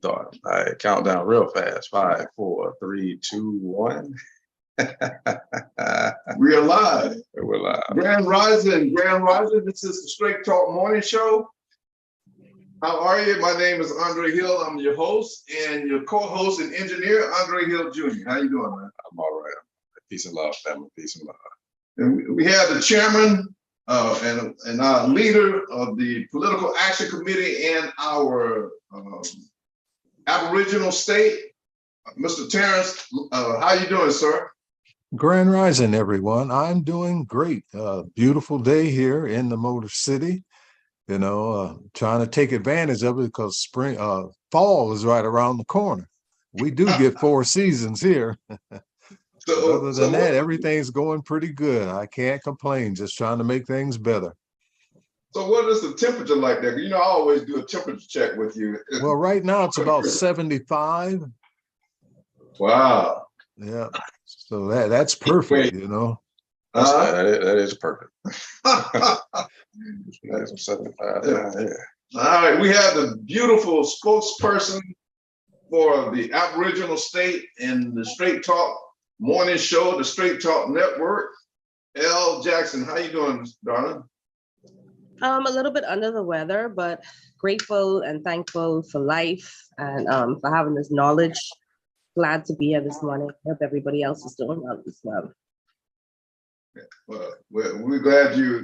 Thought. All right, count down real fast. 5, 4, 3, 2, 1. We're live. We're live. Grand Rising. This is the Straight Talk Morning Show. How are you? My name is Andre Hill. I'm your host and your co-host and engineer, Andre Hill Jr. How you doing, man? I'm all right. Peace and love, family. Peace and love. And we have the chairman and our leader of the Political Action Committee and our Aboriginal state, Mr. Terrence. How you doing, sir? Grand Rising, everyone. I'm doing great. Beautiful day here in the Motor City. You know, trying to take advantage of it because fall is right around the corner. We do get 4 seasons here. Other than that, everything's going pretty good. I can't complain. Just trying to make things better. So what is the temperature like there? You know, I always do a temperature check with you. Well, right now it's about 75. Wow. Yeah. So that's perfect, you know. That is perfect. That is 75. Yeah. All right, we have the beautiful spokesperson for the Aboriginal state and the Straight Talk Morning Show, the Straight Talk Network. L. Jackson, how you doing, darling? A little bit under the weather, but grateful and thankful for life and for having this knowledge. Glad to be here this morning. Hope everybody else is doing well as well. Well, we're glad you're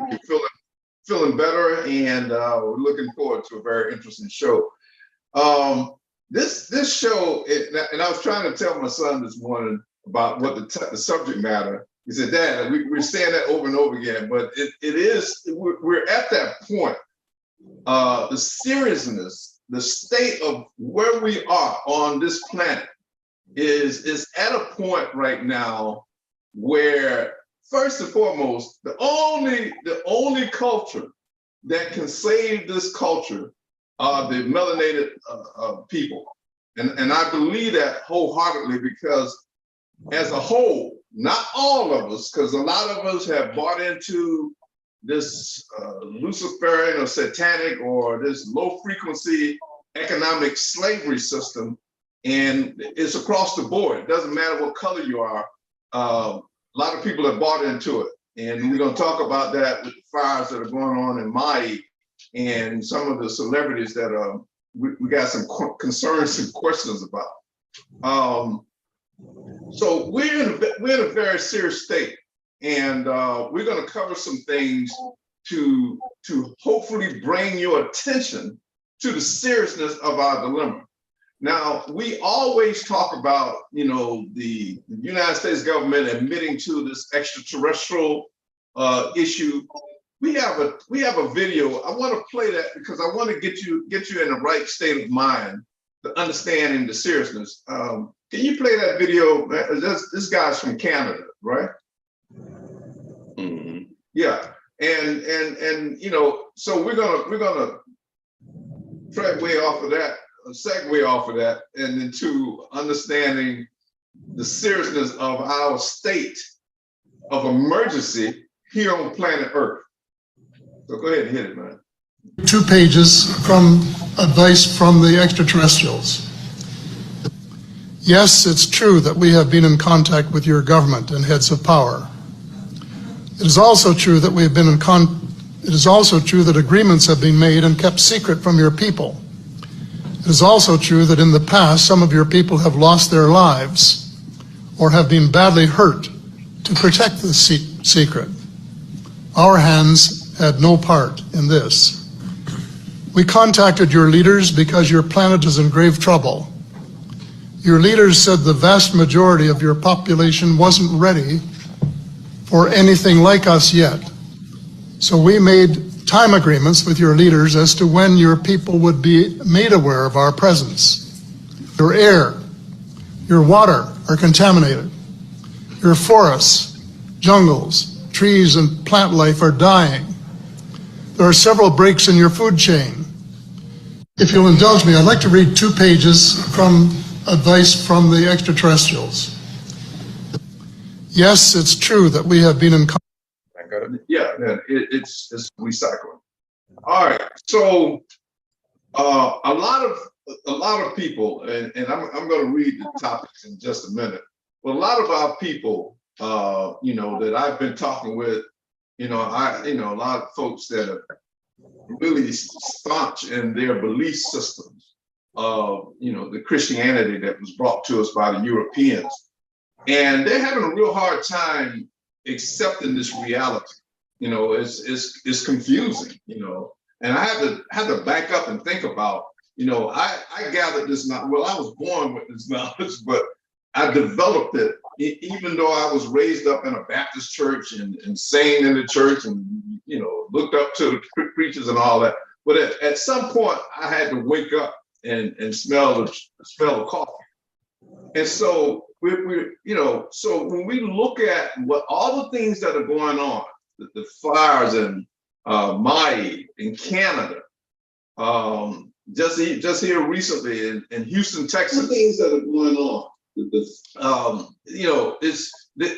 feeling better, and we're looking forward to a very interesting show. This show, and I was trying to tell my son this morning about what the subject matter. He said, Dad, we're saying that over and over again, but we're at that point. The seriousness, the state of where we are on this planet is at a point right now where, first and foremost, the only culture that can save this culture are the melanated people. And I believe that wholeheartedly because as a whole, not all of us, because a lot of us have bought into this Luciferian or satanic or this low frequency economic slavery system, and it's across the board. It doesn't matter what color you are. A lot of people have bought into it. And we're going to talk about that with the fires that are going on in Maui and some of the celebrities that we got some concerns and questions about. So we're in a very serious state, and we're going to cover some things to hopefully bring your attention to the seriousness of our dilemma. Now, we always talk about, you know, the United States government admitting to this extraterrestrial issue. We have a video. I want to play that because I want to get you in the right state of mind to understanding the seriousness. Can you play that video? This guy's from Canada, right? Mm-hmm. Yeah, and you know, so we're gonna segue off of that, and into understanding the seriousness of our state of emergency here on planet Earth. So go ahead and hit it, man. 2 pages from advice from the extraterrestrials. Yes, it's true that we have been in contact with your government and heads of power. It is also true that we have been it is also true that agreements have been made and kept secret from your people. It is also true that in the past, some of your people have lost their lives or have been badly hurt to protect the secret. Our hands had no part in this. We contacted your leaders because your planet is in grave trouble. Your leaders said the vast majority of your population wasn't ready for anything like us yet. So we made time agreements with your leaders as to when your people would be made aware of our presence. Your air, your water are contaminated. Your forests, jungles, trees, and plant life are dying. There are several breaks in your food chain. If you'll indulge me, I'd like to read 2 pages from advice from the extraterrestrials. Yes, it's true that we have been in contact. Yeah, it's recycling. All right, so a lot of a lot of people, and I'm going to read the topics in just a minute, but a lot of our people, you know, that I've been talking with, you know, a lot of folks that are really staunch in their belief systems of, you know, the Christianity that was brought to us by the Europeans. And they're having a real hard time accepting this reality. You know, it's confusing, you know. And I had to back up and think about, you know, I gathered this knowledge. Well, I was born with this knowledge, but I developed it, even though I was raised up in a Baptist church and sang in the church and, you know, looked up to the preachers and all that. But at some point, I had to wake up and smell the coffee. And so we're, you know, so when we look at what all the things that are going on, the fires in Maui in Canada, just here recently in Houston, Texas, things that are going on. You know,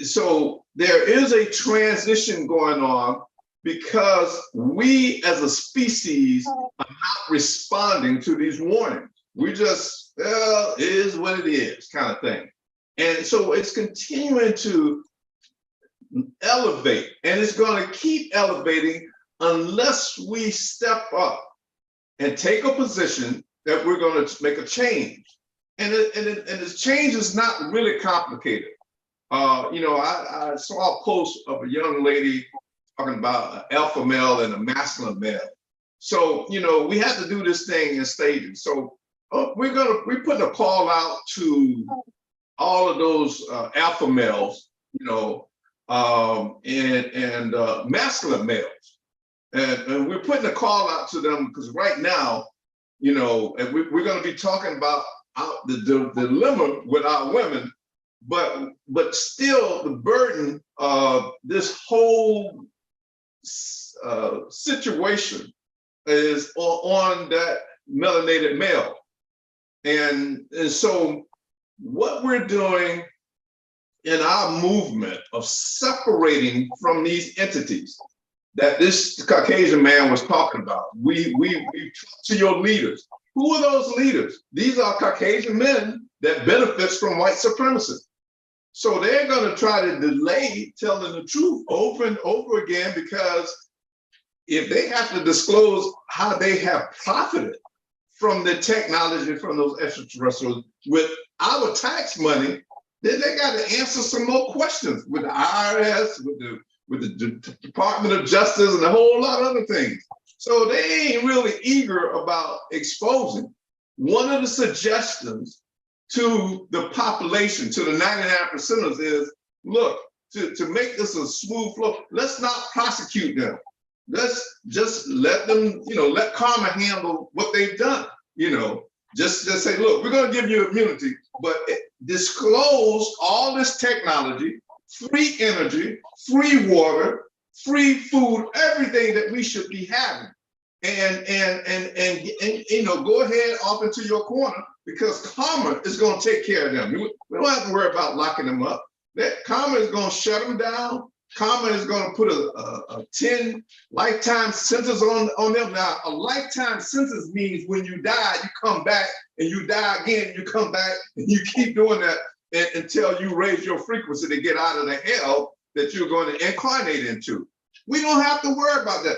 so there is a transition going on because we as a species are not responding to these warnings. We just, well, it is what it is kind of thing. And so it's continuing to elevate, and it's going to keep elevating unless we step up and take a position that we're going to make a change. And this change is not really complicated. You know, I saw a post of a young lady talking about an alpha male and a masculine male. So, you know, we have to do this thing in stages. So we're putting a call out to all of those alpha males, you know, and masculine males. And we're putting a call out to them because right now, you know, and we're going to be talking about the dilemma with our women, but still the burden of this whole situation is on that melanated male. And so what we're doing in our movement of separating from these entities that this Caucasian man was talking about, we talk to your leaders. Who are those leaders? These are Caucasian men that benefits from white supremacy. So they're going to try to delay telling the truth over and over again, because if they have to disclose how they have profited from the technology from those extraterrestrials with our tax money, then they got to answer some more questions with the IRS, with the Department of Justice, and a whole lot of other things. So they ain't really eager about exposing. One of the suggestions to the population, to the 99%ers is, look, to make this a smooth flow, let's not prosecute them. Let's just let them, you know, let karma handle what they've done. You know, just say, look, we're going to give you immunity, but disclose all this technology, free energy, free water, free food, everything that we should be having, and you know, go ahead off into your corner, because karma is going to take care of them. We don't have to worry about locking them up. That karma is going to shut them down. Karma is going to put a 10 lifetime sentence on them. Now, a lifetime sentence means when you die, you come back, and you die again, and you come back, and you keep doing that until you raise your frequency to get out of the hell that you're going to incarnate into. We don't have to worry about that.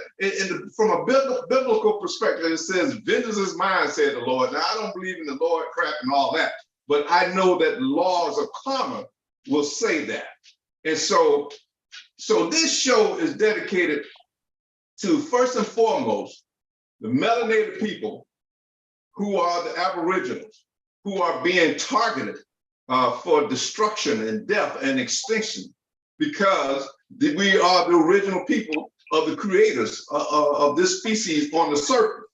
From a biblical perspective, it says, vengeance is mine, said the Lord. Now, I don't believe in the Lord crap and all that, but I know that laws of karma will say that. And so this show is dedicated to, first and foremost, the melanated people who are the Aboriginals, who are being targeted for destruction and death and extinction, because we are the original people of the creators of this species on the surface.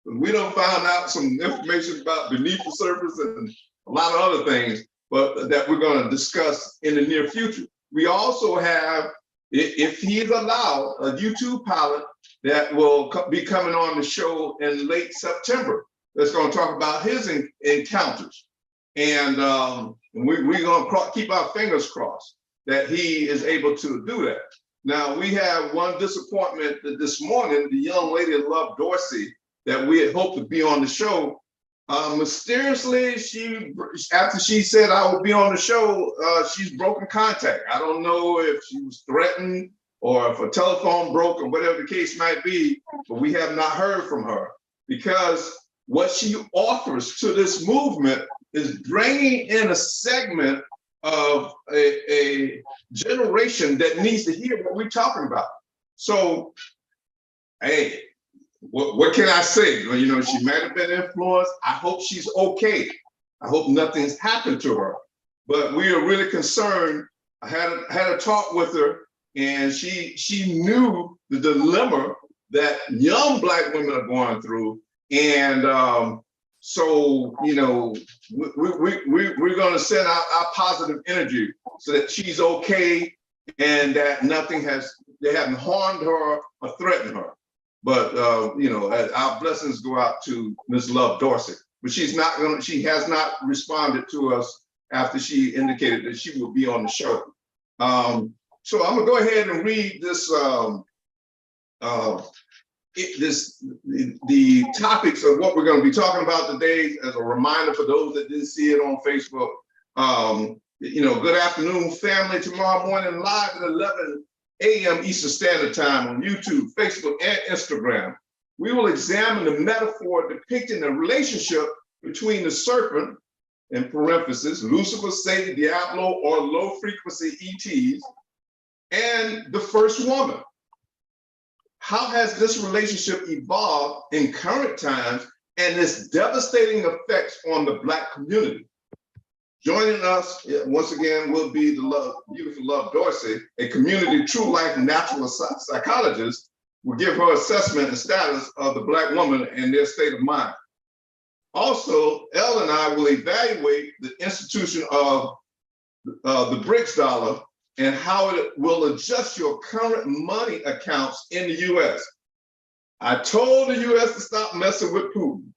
We don't find out some information about beneath the surface and a lot of other things, but that we're going to discuss in the near future. We also have, if he's allowed, a YouTube pilot that will be coming on the show in late September that's going to talk about his encounters. And we're going to keep our fingers crossed that he is able to do that. Now, we have one disappointment that this morning, the young lady, Love Dorsey, that we had hoped to be on the show, Mysteriously, after she said I would be on the show, she's broken contact. I don't know if she was threatened or if a telephone broke or whatever the case might be, but we have not heard from her, because what she offers to this movement is bringing in a segment of a generation that needs to hear what we're talking about. So, hey, what can I say? Well, you know, she might have been influenced. I hope she's okay. I hope nothing's happened to her. But we are really concerned. I had a talk with her, and she knew the dilemma that young Black women are going through. And so, you know, we're going to send out our positive energy so that she's okay and that they haven't harmed her or threatened her. But you know, our blessings go out to Ms. Love Dorsey, but she has not responded to us after she indicated that she will be on the show. So I'm gonna go ahead and read this, the topics of what we're gonna be talking about today as a reminder for those that didn't see it on Facebook. You know, good afternoon, family. Tomorrow morning, live at 11 a.m. Eastern Standard Time on YouTube, Facebook, and Instagram. We will examine the metaphor depicting the relationship between the serpent, in parentheses, Lucifer, Satan, Diablo, or low-frequency ETs, and the first woman. How has this relationship evolved in current times and its devastating effects on the Black community? Joining us once again will be the beautiful Love Dorsey, a community true life natural psychologist, will give her assessment and status of the Black woman and their state of mind. Also, Elle and I will evaluate the institution of the BRICS dollar and how it will adjust your current money accounts in the US. I told the US to stop messing with Putin.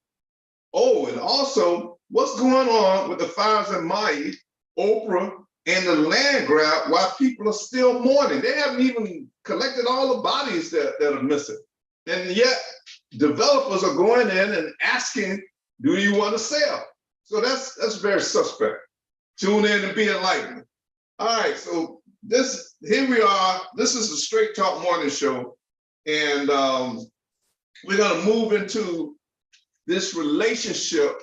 Oh, and also, what's going on with the fires in Maui, Oprah, and the land grab while people are still mourning? They haven't even collected all the bodies that are missing. And yet, developers are going in and asking, do you want to sell? So that's very suspect. Tune in and be enlightened. All right, so here we are. This is the Straight Talk Morning Show. And we're gonna move into this relationship,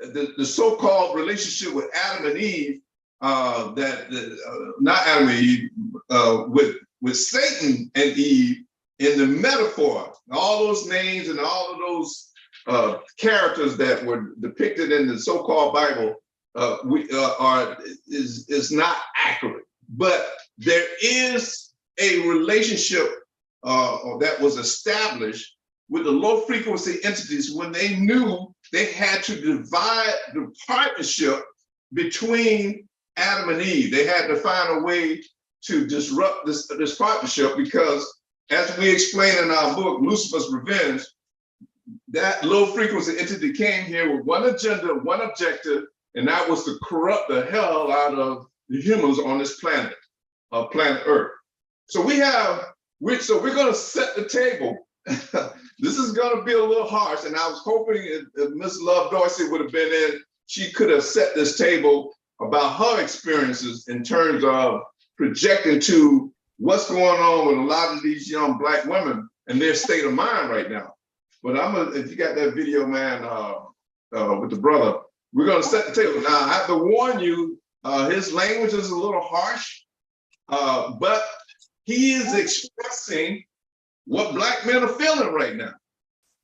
the so-called relationship with Adam and Eve, not Adam and Eve, with Satan and Eve in the metaphor. All those names and all of those characters that were depicted in the so-called Bible is not accurate. But there is a relationship that was established with the low frequency entities when they knew they had to divide the partnership between Adam and Eve. They had to find a way to disrupt this partnership, because as we explain in our book, Lucifer's Revenge, that low frequency entity came here with one agenda, one objective, and that was to corrupt the hell out of the humans on this planet, planet Earth. So we're gonna set the table. This is gonna be a little harsh, and I was hoping if Miss Love Dorsey would have been in, she could have set this table about her experiences in terms of projecting to what's going on with a lot of these young Black women and their state of mind right now. But if you got that video, man, with the brother, we're gonna set the table. Now, I have to warn you, his language is a little harsh, but he is expressing what Black men are feeling right now.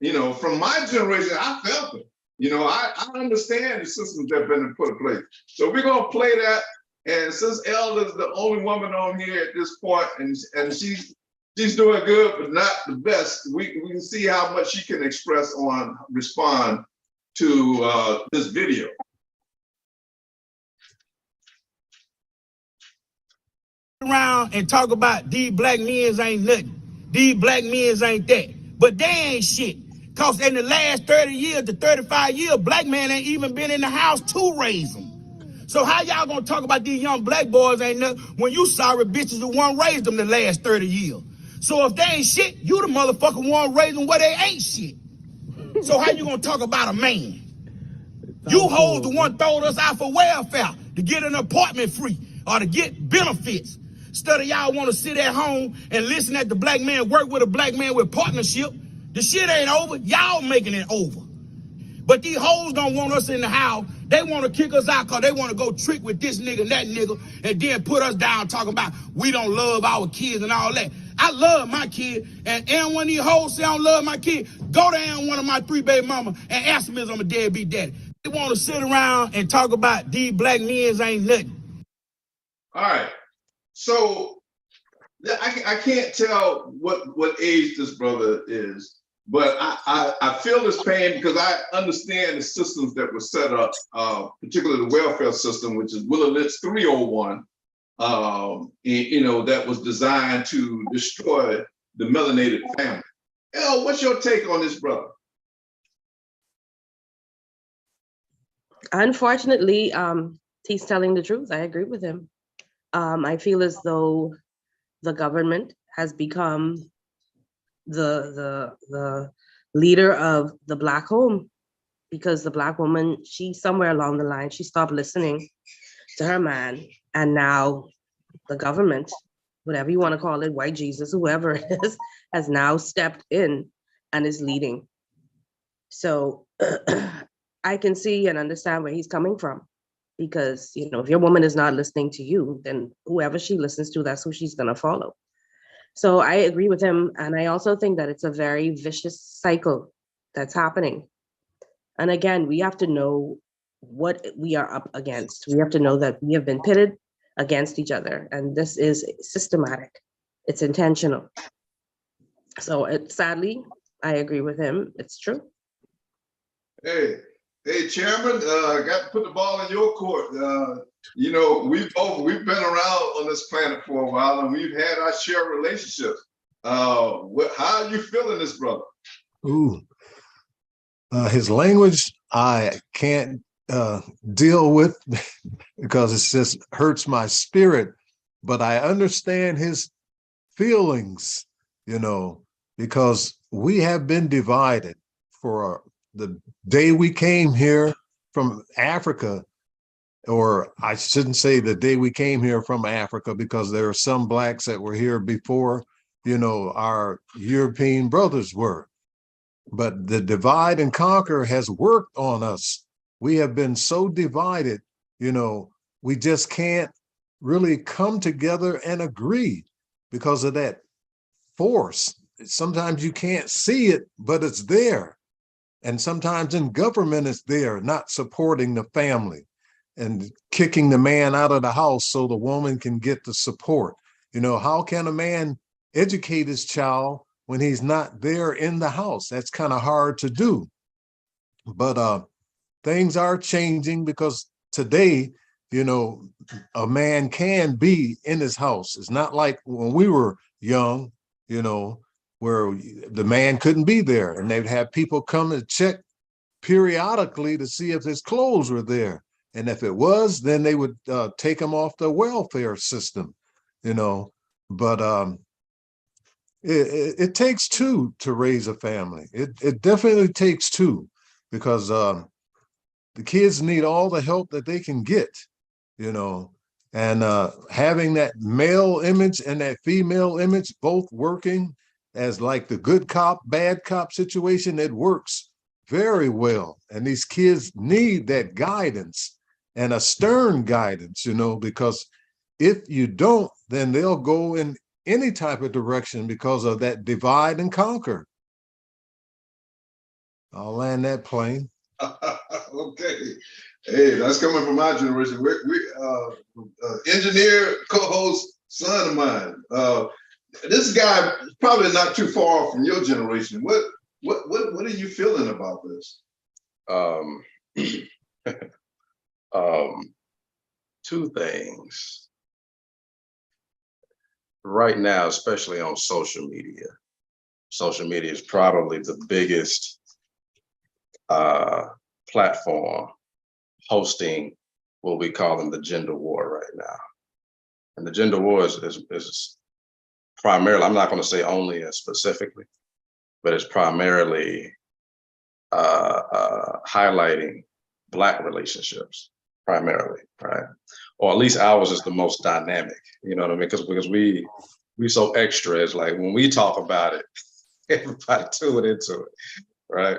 You know, from my generation, I felt it. You know, I understand the systems that have been put in place. So we're gonna play that. And since Elle is the only woman on here at this point, and she's doing good, but not the best, we can see how much she can respond to this video. Around and talk about these Black men ain't nothing. These Black men ain't that. But they ain't shit. Cause in the last 30 years to 35 years, Black men ain't even been in the house to raise them. So how y'all gonna talk about these young Black boys ain't nothing when you sorry bitches who won't raise them the last 30 years? So if they ain't shit, you the motherfucker won't raise them where they ain't shit. So how you gonna talk about a man? You hoes the one throwed us out for welfare to get an apartment free or to get benefits. Instead of y'all want to sit at home and listen at the black man work with a black man with partnership. The shit ain't over. Y'all making it over. But these hoes don't want us in the house. They want to kick us out because they want to go trick with this nigga and that nigga and then put us down talking about we don't love our kids and all that. I love my kid, and one of these hoes say I don't love my kid. Go down one of my 3 baby mama and ask me if I'm a deadbeat daddy. They want to sit around and talk about these black men ain't nothing. All right. So I can't tell what age this brother is, but I feel his pain because I understand the systems that were set up, particularly the welfare system, which is Willow Litz 301, that was designed to destroy the melanated family. El, what's your take on this brother? Unfortunately, he's telling the truth. I agree with him. I feel as though the government has become the leader of the Black home, because the Black woman, she somewhere along the line, she stopped listening to her man, and now the government, whatever you want to call it, white Jesus, whoever it is, has now stepped in and is leading. So I can see and understand where he's coming from, because if your woman is not listening to you, then whoever she listens to, that's who she's gonna follow. So I agree with him, and I also think that it's a very vicious cycle that's happening. And again, we have to know what we are up against. We have to know that we have been pitted against each other, and this is systematic. It's intentional. So sadly, I agree with him. It's true. Hey, Chairman, got to put the ball in your court. We've been around on this planet for a while, and we've had our share of relationships. How are you feeling this, brother? Ooh, his language I can't deal with because it just hurts my spirit. But I understand his feelings, because we have been divided for the day we came here from Africa, or I shouldn't say the day we came here from Africa, because there are some Blacks that were here before, our European brothers were. But the divide and conquer has worked on us. We have been so divided, we just can't really come together and agree because of that force. Sometimes you can't see it, but it's there. And sometimes in government, it's there, not supporting the family and kicking the man out of the house so the woman can get the support. How can a man educate his child when he's not there in the house? That's kind of hard to do. But things are changing, because today, a man can be in his house. It's not like when we were young, where the man couldn't be there, and they'd have people come and check periodically to see if his clothes were there. And if it was, then they would take him off the welfare system, But it takes two to raise a family. It definitely takes two, because the kids need all the help that they can get, and having that male image and that female image both working as like the good cop, bad cop situation, it works very well. And these kids need that guidance, and a stern guidance, because if you don't, then they'll go in any type of direction because of that divide and conquer. I'll land that plane. Okay. Hey, that's coming from my generation. We engineer, co-host, son of mine. This guy is probably not too far from your generation. What are you feeling about this? Two things. Right now, especially on social media. Social media is probably the biggest platform hosting what we call the gender war right now. And the gender war is primarily, I'm not going to say only specifically, but it's primarily highlighting Black relationships primarily, right? Or at least ours is the most dynamic. You know what I mean? Because we so extra. It's like when we talk about it, everybody tune into it, right?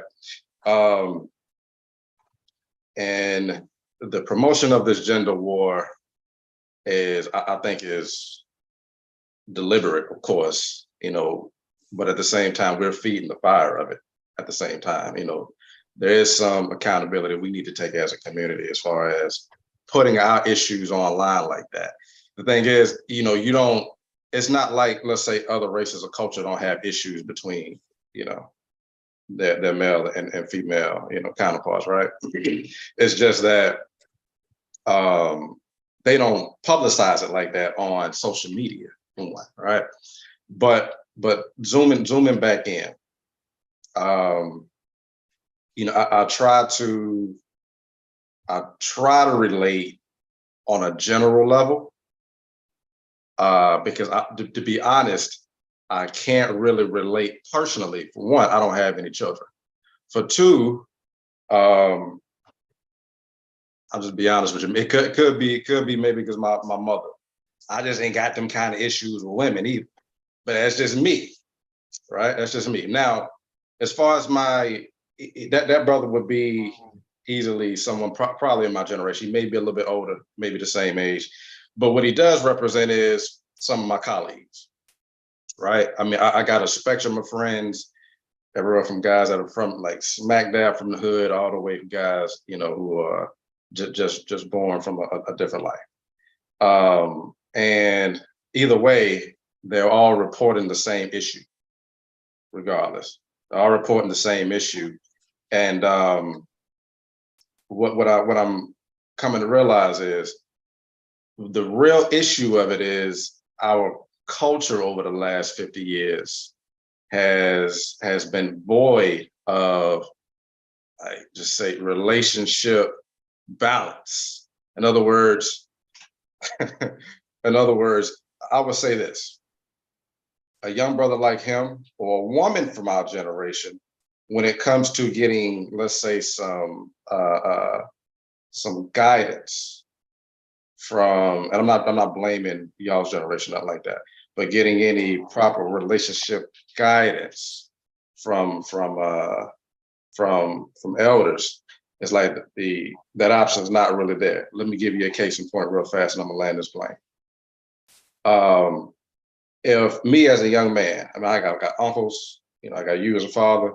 And the promotion of this gender war is, I think, is deliberate, of course, you know, but at the same time, we're feeding the fire of it at the same time. You know, there is some accountability we need to take as a community as far as putting our issues online like that. The thing is, you know, it's not like, let's say, other races or culture don't have issues between, you know, their male and female, you know, counterparts, right? It's just that they don't publicize it like that on social media, right? But zooming back in, you know, I try to relate on a general level, because to be honest, I can't really relate personally. For one, I don't have any children. For two, I'll just be honest with you. It could be maybe because my mother. I just ain't got them kind of issues with women either. But that's just me, right? That's just me. Now, as far as that brother would be easily someone probably in my generation. He may be a little bit older, maybe the same age. But what he does represent is some of my colleagues, right? I mean, I got a spectrum of friends, everywhere from guys that are from like smack dab from the hood, all the way to guys, you know, who are just born from a different life. And either way, they're all reporting the same issue, regardless. They're all reporting the same issue. And what I'm coming to realize is the real issue of it is our culture over the last 50 years has been void of, I just say, relationship balance. In other words, I would say this: a young brother like him or a woman from our generation, when it comes to getting, let's say, some guidance from, and I'm not blaming y'all's generation, not like that, but getting any proper relationship guidance from elders, it's like that option is not really there. Let me give you a case in point real fast, and I'm gonna land this plane. If me as a young man, I mean, I got uncles, you know, I got you as a father.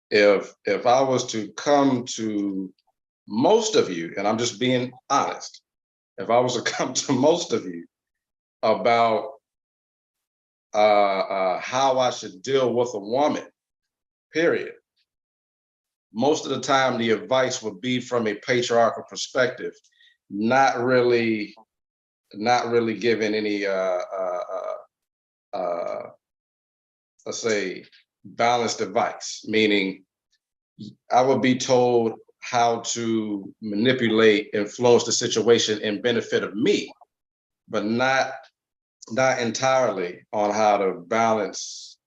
If I was to come to most of you, and I'm just being honest, if I was to come to most of you about how I should deal with a woman, period, most of the time the advice would be from a patriarchal perspective, not really giving any let's say balanced advice, meaning I would be told how to manipulate, influence the situation in benefit of me, but not entirely on how to balance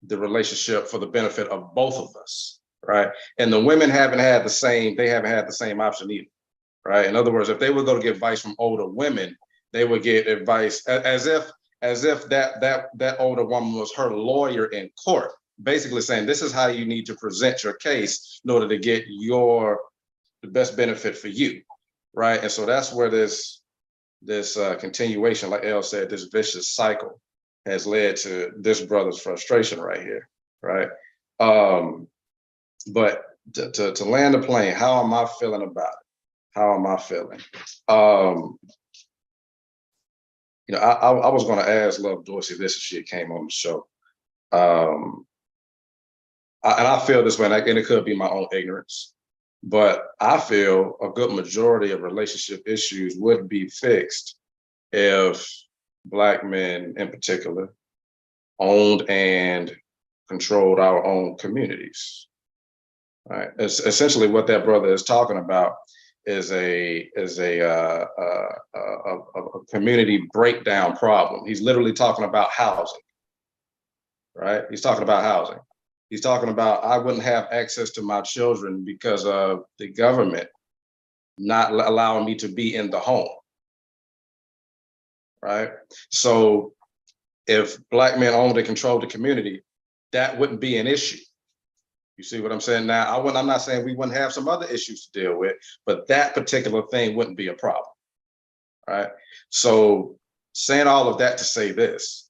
the relationship for the benefit of both of us, right? And the women haven't had the same option either, right? In other words, if they would go to get advice from older women, they would get advice as if that older woman was her lawyer in court, basically saying, this is how you need to present your case in order to get the best benefit for you, right? And so that's where this continuation, like Elle said, this vicious cycle has led to this brother's frustration right here, right? But to land the plane, how am I feeling about it? How am I feeling? You know, I was going to ask Love Dorsey this if she came on the show. And I feel this way, and it could be my own ignorance, but I feel a good majority of relationship issues would be fixed if Black men in particular owned and controlled our own communities. Right? It's essentially what that brother is talking about is a community breakdown problem. He's literally talking about housing, right? He's talking about housing. He's talking about I wouldn't have access to my children because of the government not allowing me to be in the home, right? So if Black men owned and controlled the community, that wouldn't be an issue. You see what I'm saying? Now, I'm not saying we wouldn't have some other issues to deal with, but that particular thing wouldn't be a problem, right? So saying all of that to say this,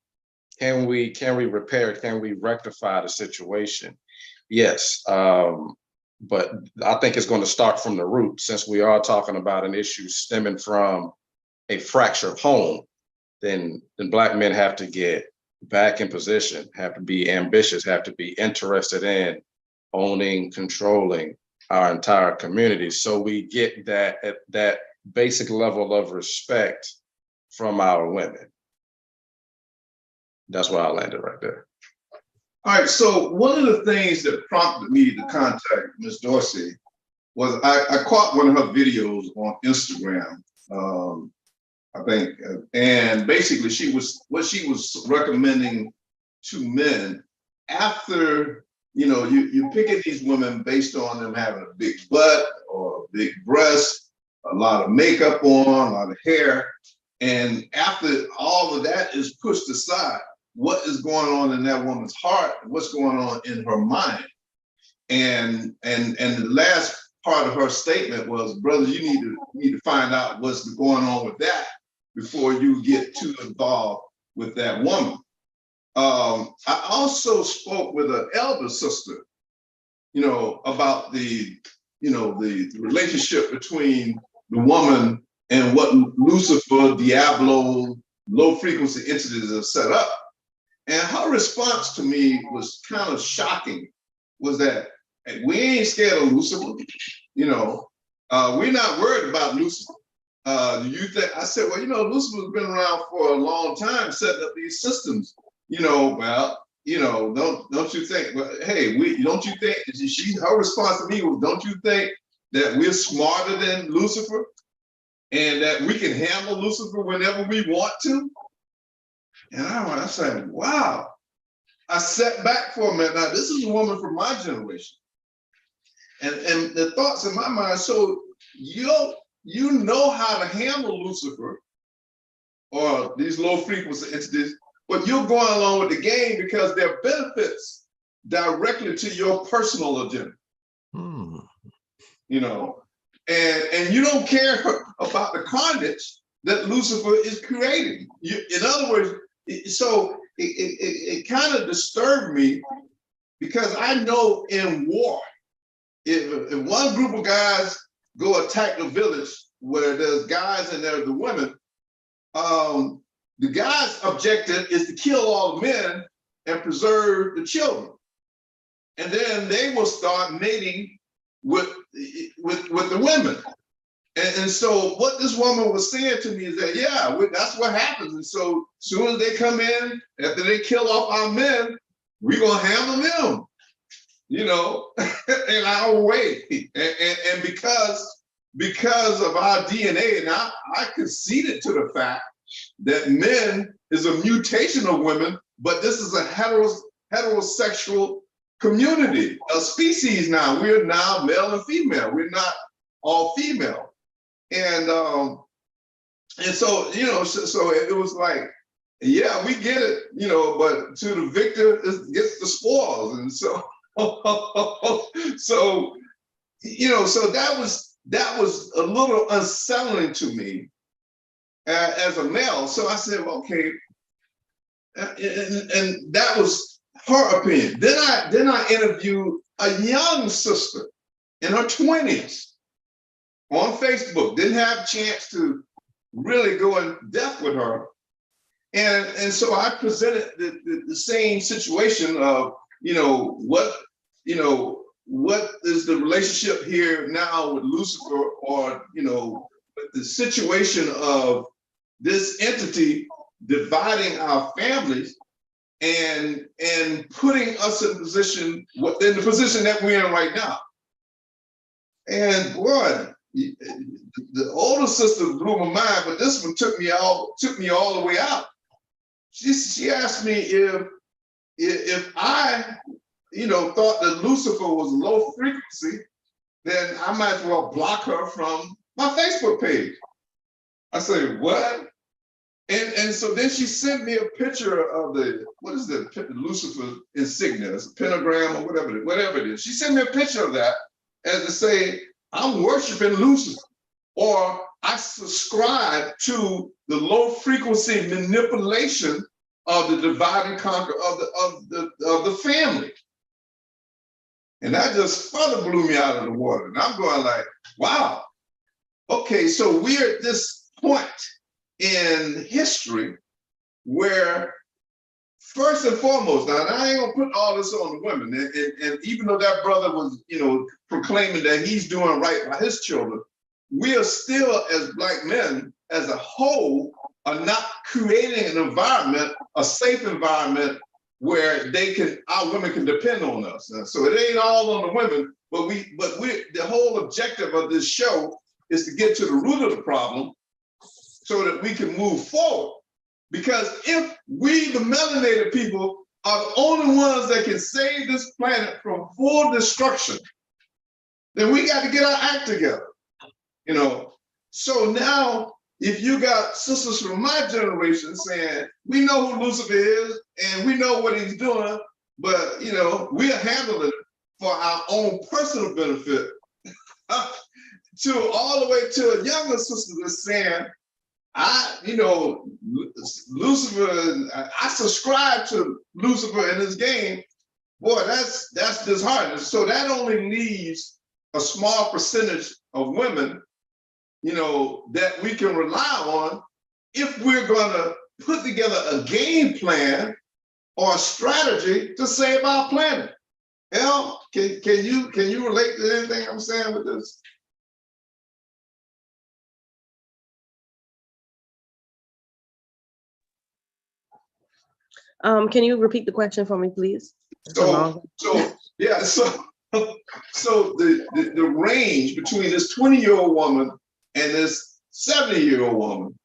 can we repair, can we rectify the situation? Yes, but I think it's going to start from the root, since we are talking about an issue stemming from a fractured home. Then Black men have to get back in position, have to be ambitious, have to be interested in owning, controlling our entire community, so we get that basic level of respect from our women. That's why I landed right there. All right, so one of the things that prompted me to contact Ms. Dorsey was I caught one of her videos on Instagram, I think, and basically she was recommending to men after, you're picking these women based on them having a big butt or a big breast, a lot of makeup on, a lot of hair, and after all of that is pushed aside, what is going on in that woman's heart, what's going on in her mind. And the last part of her statement was, brothers, you need to find out what's going on with that before you get too involved with that woman. I also spoke with an elder sister, about the relationship between the woman and what Lucifer, Diablo, low frequency entities have set up. And her response to me was kind of shocking, was that, hey, we ain't scared of Lucifer. We're not worried about Lucifer. Do you think? I said, well, Lucifer's been around for a long time setting up these systems. Don't you think? Well, hey, don't you think? Her response to me was, don't you think that we're smarter than Lucifer, and that we can handle Lucifer whenever we want to? And I said, wow. I sat back for a minute. Now, this is a woman from my generation. And the thoughts in my mind, so you know how to handle Lucifer or these low frequency entities, but you're going along with the game because there are benefits directly to your personal agenda. And you don't care about the carnage that Lucifer is creating. In other words, so it kind of disturbed me, because I know in war, if one group of guys go attack a village where there's guys and there's the women, the guy's objective is to kill all the men and preserve the children. And then they will start mating with the women. And so what this woman was saying to me is that, yeah, that's what happens. And so as soon as they come in, after they kill off our men, we're going to handle them, in our way. And because of our DNA, and I conceded to the fact that men is a mutation of women, but this is a heterosexual community, a species now. We're now male and female. We're not all female. And so so it was like, yeah, we get it, but to the victor gets the spoils. And so so that was a little unsettling to me as a male. So I said, well, okay, and that was her opinion. Then I interviewed a young sister in her 20s on Facebook. Didn't have a chance to really go in depth with her. And so I presented the same situation of, what is the relationship here now with Lucifer, or, the situation of this entity dividing our families and putting us in the position that we're in right now. And boy, the older sister blew my mind, but this one took me all the way out. She asked me if I thought that Lucifer was low frequency, then I might as well block her from my Facebook page. I say, what? And so then she sent me a picture of what is the Lucifer insignia? It's a pentagram or whatever it is. She sent me a picture of that as to say, I'm worshiping Lucifer, or I subscribe to the low frequency manipulation of the divide and conquer of the family. And that just further blew me out of the water. And I'm going like, wow, okay, so we're at this point in history where first and foremost, now I ain't gonna put all this on the women, and even though that brother was, proclaiming that he's doing right by his children, we are still, as Black men, as a whole, are not creating an environment, a safe environment where our women can depend on us. So it ain't all on the women, but the whole objective of this show is to get to the root of the problem so that we can move forward. Because if we, the melanated people, are the only ones that can save this planet from full destruction, then we got to get our act together. So now, if you got sisters from my generation saying, we know who Lucifer is and we know what he's doing, but we'll handle it for our own personal benefit, to all the way to a younger sister that's saying, Lucifer, I subscribe to Lucifer in his game. Boy, that's disheartening. So that only leaves a small percentage of women, that we can rely on if we're gonna put together a game plan or a strategy to save our planet. El, can you relate to anything I'm saying with this? Can you repeat the question for me, please? So the range between this 20-year-old woman and this 70-year-old woman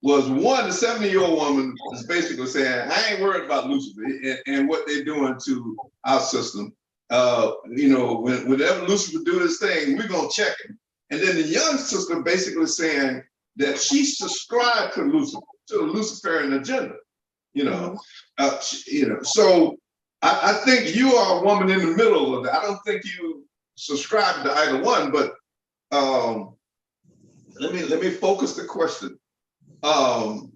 was one, the 70-year-old woman is basically saying, I ain't worried about Lucifer and what they're doing to our system. Whenever Lucifer do his thing, we're gonna check him. And then the young sister basically saying that she subscribed to Lucifer, to the Luciferian agenda. So I think you are a woman in the middle of that. I don't think you subscribe to either one, but let me focus the question. How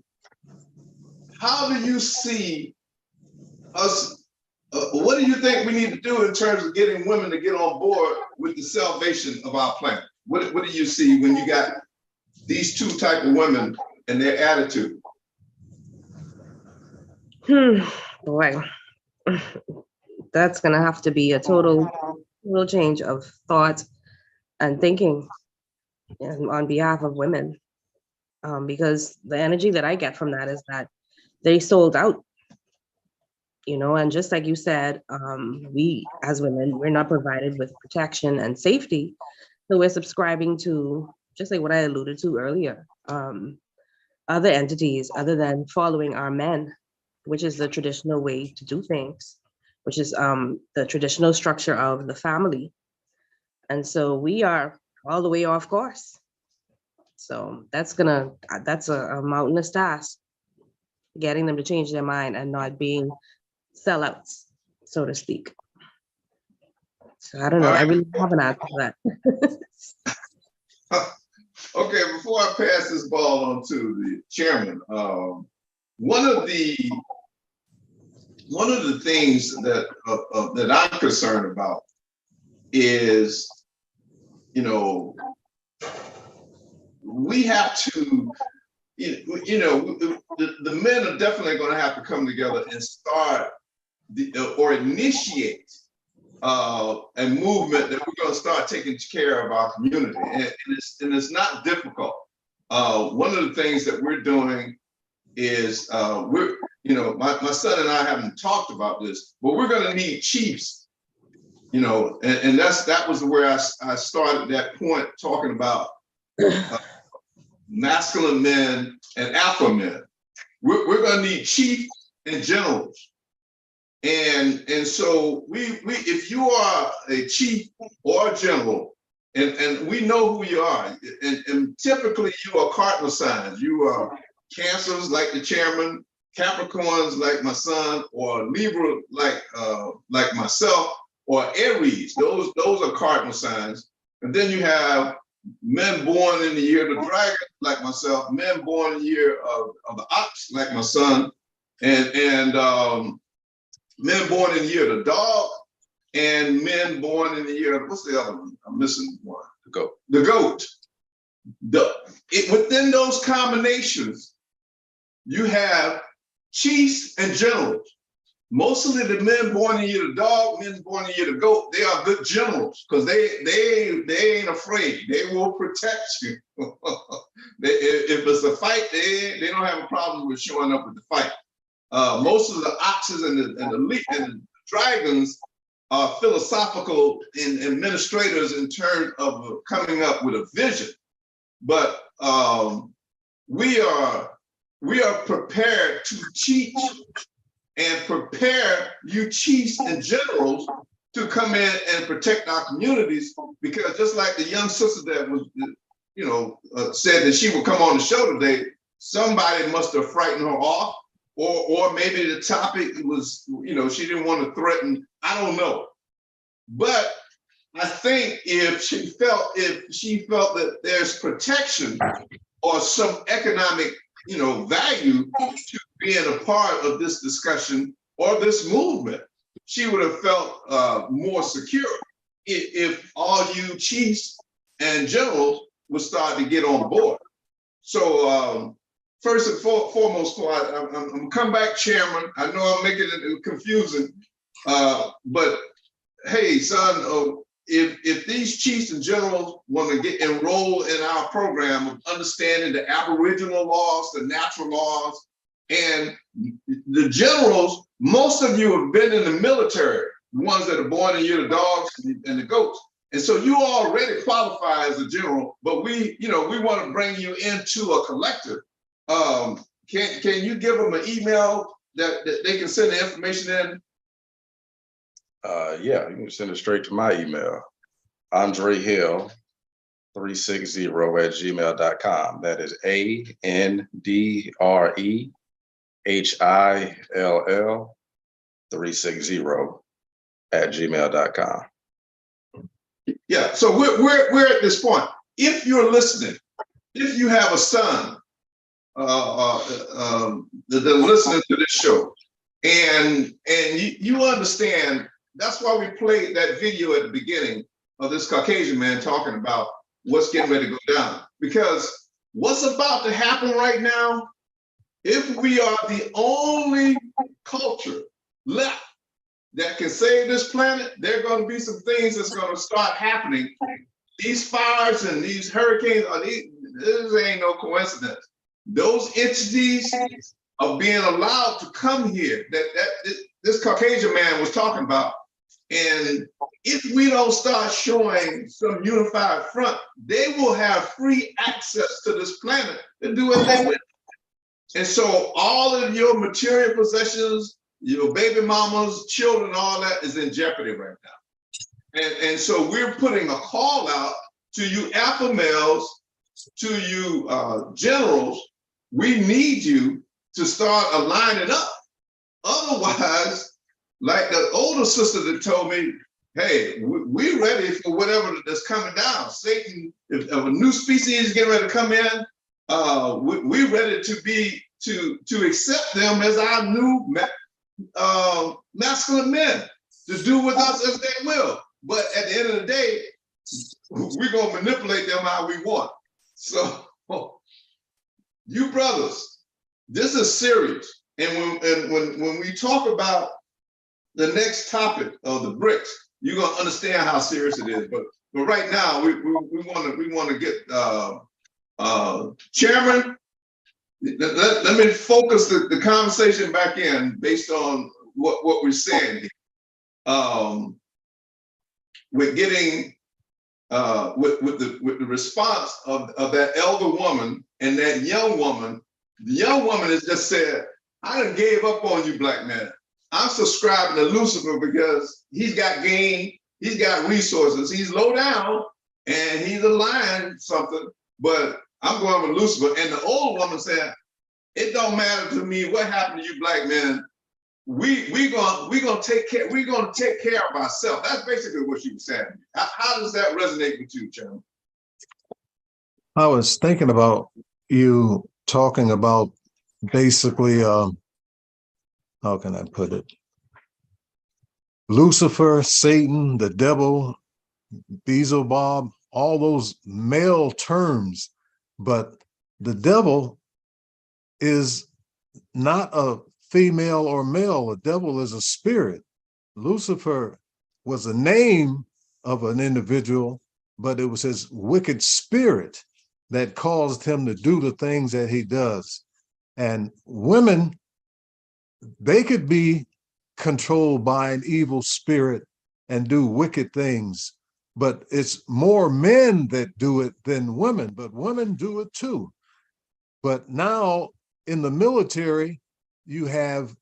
do you see us? What do you think we need to do in terms of getting women to get on board with the salvation of our planet? What do you see when you got these two type of women and their attitude? Boy, that's gonna have to be a total change of thought and thinking on behalf of women, because the energy that I get from that is that they sold out, and just like you said, we as women, we're not provided with protection and safety, so we're subscribing to, just like what I alluded to earlier, other entities other than following our men, which is the traditional way to do things, which is the traditional structure of the family. And so we are all the way off course. So that's a mountainous task, getting them to change their mind and not being sellouts, so to speak. So I don't know, I really have an answer for that. Okay, before I pass this ball on to the chairman, one of the things that I'm concerned about is, we have to, the men are definitely going to have to come together and start or initiate a movement that we're going to start taking care of our community, and it's not difficult. One of the things that we're doing is my son and I haven't talked about this, but we're going to need chiefs, and that was where I started that point, talking about masculine men and alpha men. We're going to need chiefs and generals, And so we if you are a chief or a general, and we know who you are, and typically you are cardinal signs. You are Cancers like the chairman, Capricorns like my son, or Libra like myself, or Aries. Those are cardinal signs. And then you have men born in the year of the dragon like myself, men born in the year of the ox like my son, and men born in the year of the dog, and men born in the year of, what's the other one? I'm missing one. The goat. The goat. Within those combinations, you have chiefs and generals. Mostly the men born in the year of the dog, men born in the year of the goat, they are good generals because they ain't afraid. They will protect you. If it's a fight, they don't have a problem with showing up with the fight. Most of the oxes and the dragons are philosophical administrators in terms of coming up with a vision. But we are prepared to teach and prepare you chiefs and generals to come in and protect our communities, because just like the young sister that was, said that she would come on the show today, somebody must have frightened her off, or maybe the topic was, she didn't want to threaten. I don't know, but I think if she felt that there's protection or some economic, value to being a part of this discussion or this movement, she would have felt more secure if all you chiefs and generals would start to get on board. So first and foremost, I'm gonna come back, Chairman. I know I'm making it confusing, but hey, son, if these chiefs and generals want to get enrolled in our program of understanding the Aboriginal laws, the natural laws, and the generals, most of you have been in the military, the ones that are born in the year of the dogs and the goats. And so you already qualify as a general, but we want to bring you into a collective. Can you give them an email that they can send the information in? Yeah, you can send it straight to my email, Andre Hill 360@gmail.com. That is ANDREHILL 360@gmail.com. Yeah, so we're at this point. If you're listening, if you have a son that are listening to this show, and you understand, that's why we played that video at the beginning of this Caucasian man talking about what's getting ready to go down. Because what's about to happen right now, if we are the only culture left that can save this planet, there are going to be some things that's going to start happening. These fires and these hurricanes, this ain't no coincidence. Those entities are being allowed to come here that this Caucasian man was talking about. And if we don't start showing some unified front, they will have free access to this planet to do what they will. And so all of your material possessions, your baby mamas, children, all that is in jeopardy right now. And so we're putting a call out to you alpha males, to you generals. We need you to start aligning up. Otherwise, like the older sister that told me, hey, we're ready for whatever that's coming down. Satan, if a new species is getting ready to come in, we're ready to accept them as our new masculine men, to do with us as they will. But at the end of the day, we're gonna manipulate them how we want. So, you brothers, this is serious. And when we talk about the next topic of the BRICS, you're gonna understand how serious it is. But right now, we want to get Chairman. Let me focus the conversation back in based on what we're saying here. With getting with the response of that elder woman and that young woman. The young woman has just said, I done gave up on you, black man. I'm subscribing to Lucifer because he's got game, he's got resources, he's low down, and he's aligned something. But I'm going with Lucifer. And the old woman said, "It don't matter to me what happened to you black men. We're gonna take care of ourselves." That's basically what she was saying. How does that resonate with you, Chairman? I was thinking about you talking about basically, how can I put it? Lucifer, Satan, the devil, Beelzebub, all those male terms, but the devil is not a female or male. The devil is a spirit. Lucifer was a name of an individual, but it was his wicked spirit that caused him to do the things that he does. And women, they could be controlled by an evil spirit and do wicked things, but it's more men that do it than women, but women do it too. But now in the military, you have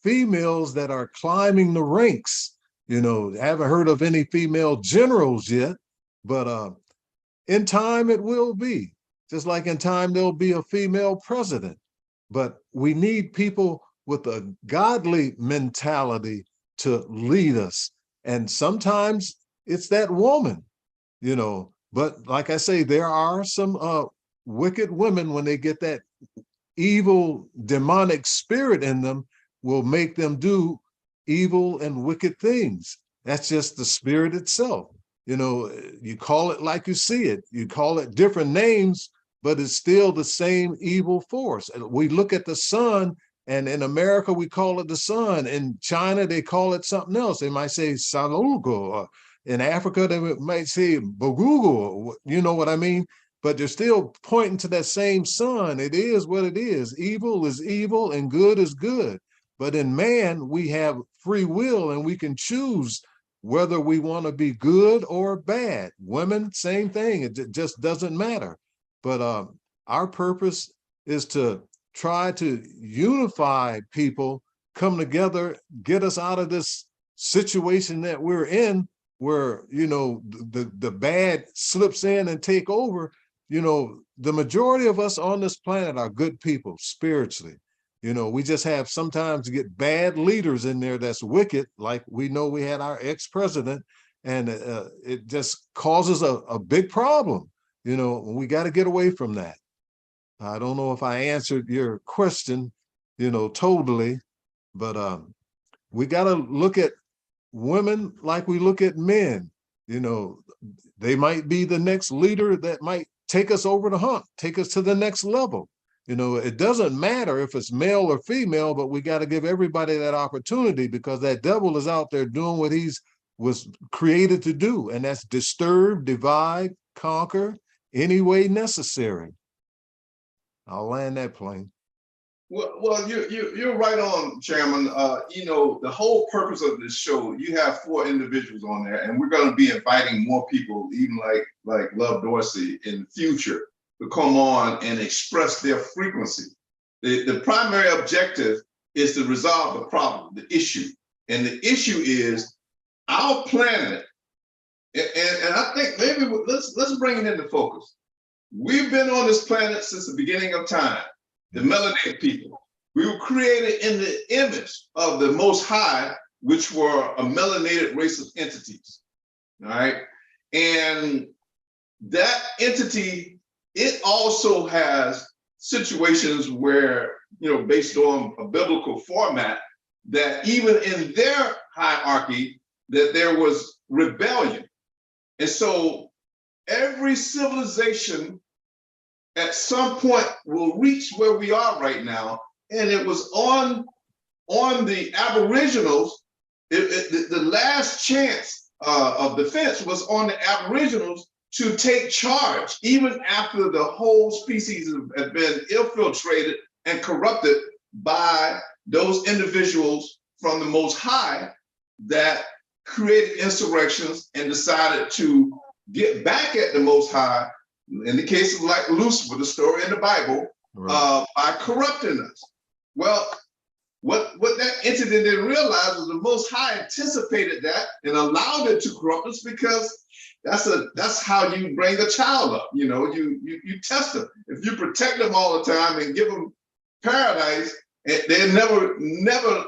females that are climbing the ranks. You know, haven't heard of any female generals yet, but in time it will be. Just like in time there'll be a female president. But we need people with a godly mentality to lead us. And sometimes it's that woman, you know, but like I say, there are some wicked women, when they get that evil demonic spirit in them, will make them do evil and wicked things. That's just the spirit itself. You know, you call it like you see it, you call it different names, but it's still the same evil force. And we look at the sun, and in America, we call it the sun. In China, they call it something else. They might say Salugo. In Africa, they might say Bogugo. You know what I mean? But they're still pointing to that same sun. It is what it is. Evil is evil and good is good. But in man, we have free will and we can choose whether we want to be good or bad. Women, same thing. It just doesn't matter. But our purpose is to try to unify people, come together, get us out of this situation that we're in, where, you know, the bad slips in and take over. You know, the majority of us on this planet are good people spiritually. You know, we just have sometimes get bad leaders in there that's wicked, like we know we had our ex-president, and it just causes a big problem. You know, we got to get away from that. I don't know if I answered your question, you know, totally, but we got to look at women like we look at men. You know, they might be the next leader that might take us over the hump, take us to the next level. You know, it doesn't matter if it's male or female, but we got to give everybody that opportunity, because that devil is out there doing what he was created to do, and that's disturb, divide, conquer any way necessary. I'll land that plane. Well, you're right on, Chairman. You know, the whole purpose of this show, you have 4 individuals on there, and we're going to be inviting more people, even like Love Dorsey, in the future, to come on and express their frequency. The primary objective is to resolve the problem, the issue. And the issue is our planet, and I think maybe let's bring it into focus. We've been on this planet since the beginning of time, the melanated people. We were created in the image of the Most High, which were a melanated race of entities, all right? And that entity, it also has situations where, you know, based on a biblical format, that even in their hierarchy, that there was rebellion. And so every civilization at some point will reach where we are right now. And it was on the Aboriginals, the last chance of defense was on the Aboriginals to take charge, even after the whole species had been infiltrated and corrupted by those individuals from the Most High that created insurrections and decided to get back at the Most High, in the case of like Lucifer, the story in the Bible, Right. by corrupting us. Well, what that entity didn't realize was the Most High anticipated that and allowed it to corrupt us, because that's how you bring a child up. You know, you test them. If you protect them all the time and give them paradise, they never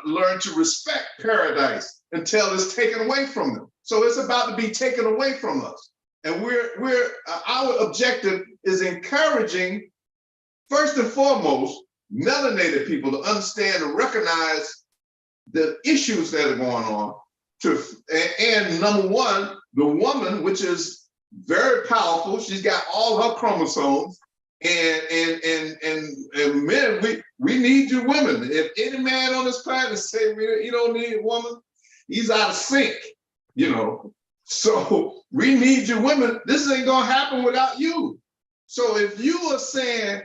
learn to respect paradise until it's taken away from them. So it's about to be taken away from us. And our objective is encouraging, first and foremost, melanated people to understand and recognize the issues that are going on. And number one, the woman, which is very powerful, she's got all her chromosomes, and men, we need you women. If any man on this planet say he don't need a woman, he's out of sync, you know. So we need you women. This ain't gonna happen without you. So if you are saying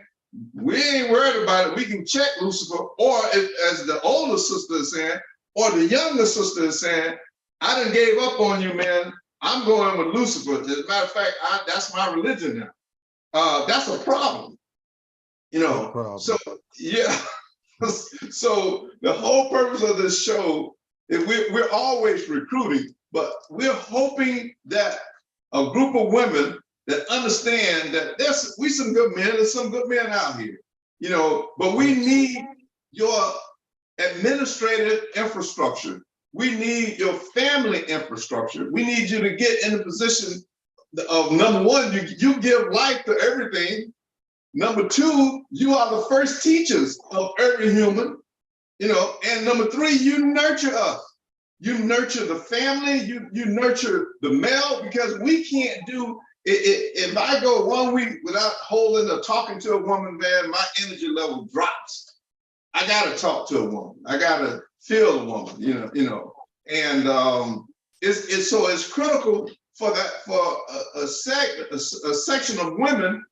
we ain't worried about it, we can check Lucifer, or if, as the older sister is saying, or the younger sister is saying, I done gave up on you, man. I'm going with Lucifer. As a matter of fact, that's my religion now. That's a problem, you know. No problem. So yeah. So the whole purpose of this show is we're always recruiting, but we're hoping that a group of women that understand that we some good men, there's some good men out here, you know, but we need your administrative infrastructure. We need your family infrastructure. We need you to get in the position of, number one, you give life to everything. Number two, you are the first teachers of every human, you know, and number three, you nurture us. You nurture the family, you nurture the male, because we can't do it. If I go 1 week without holding or talking to a woman, man, my energy level drops. I gotta talk to a woman. I gotta feel a woman, you know. And it's critical for a section of women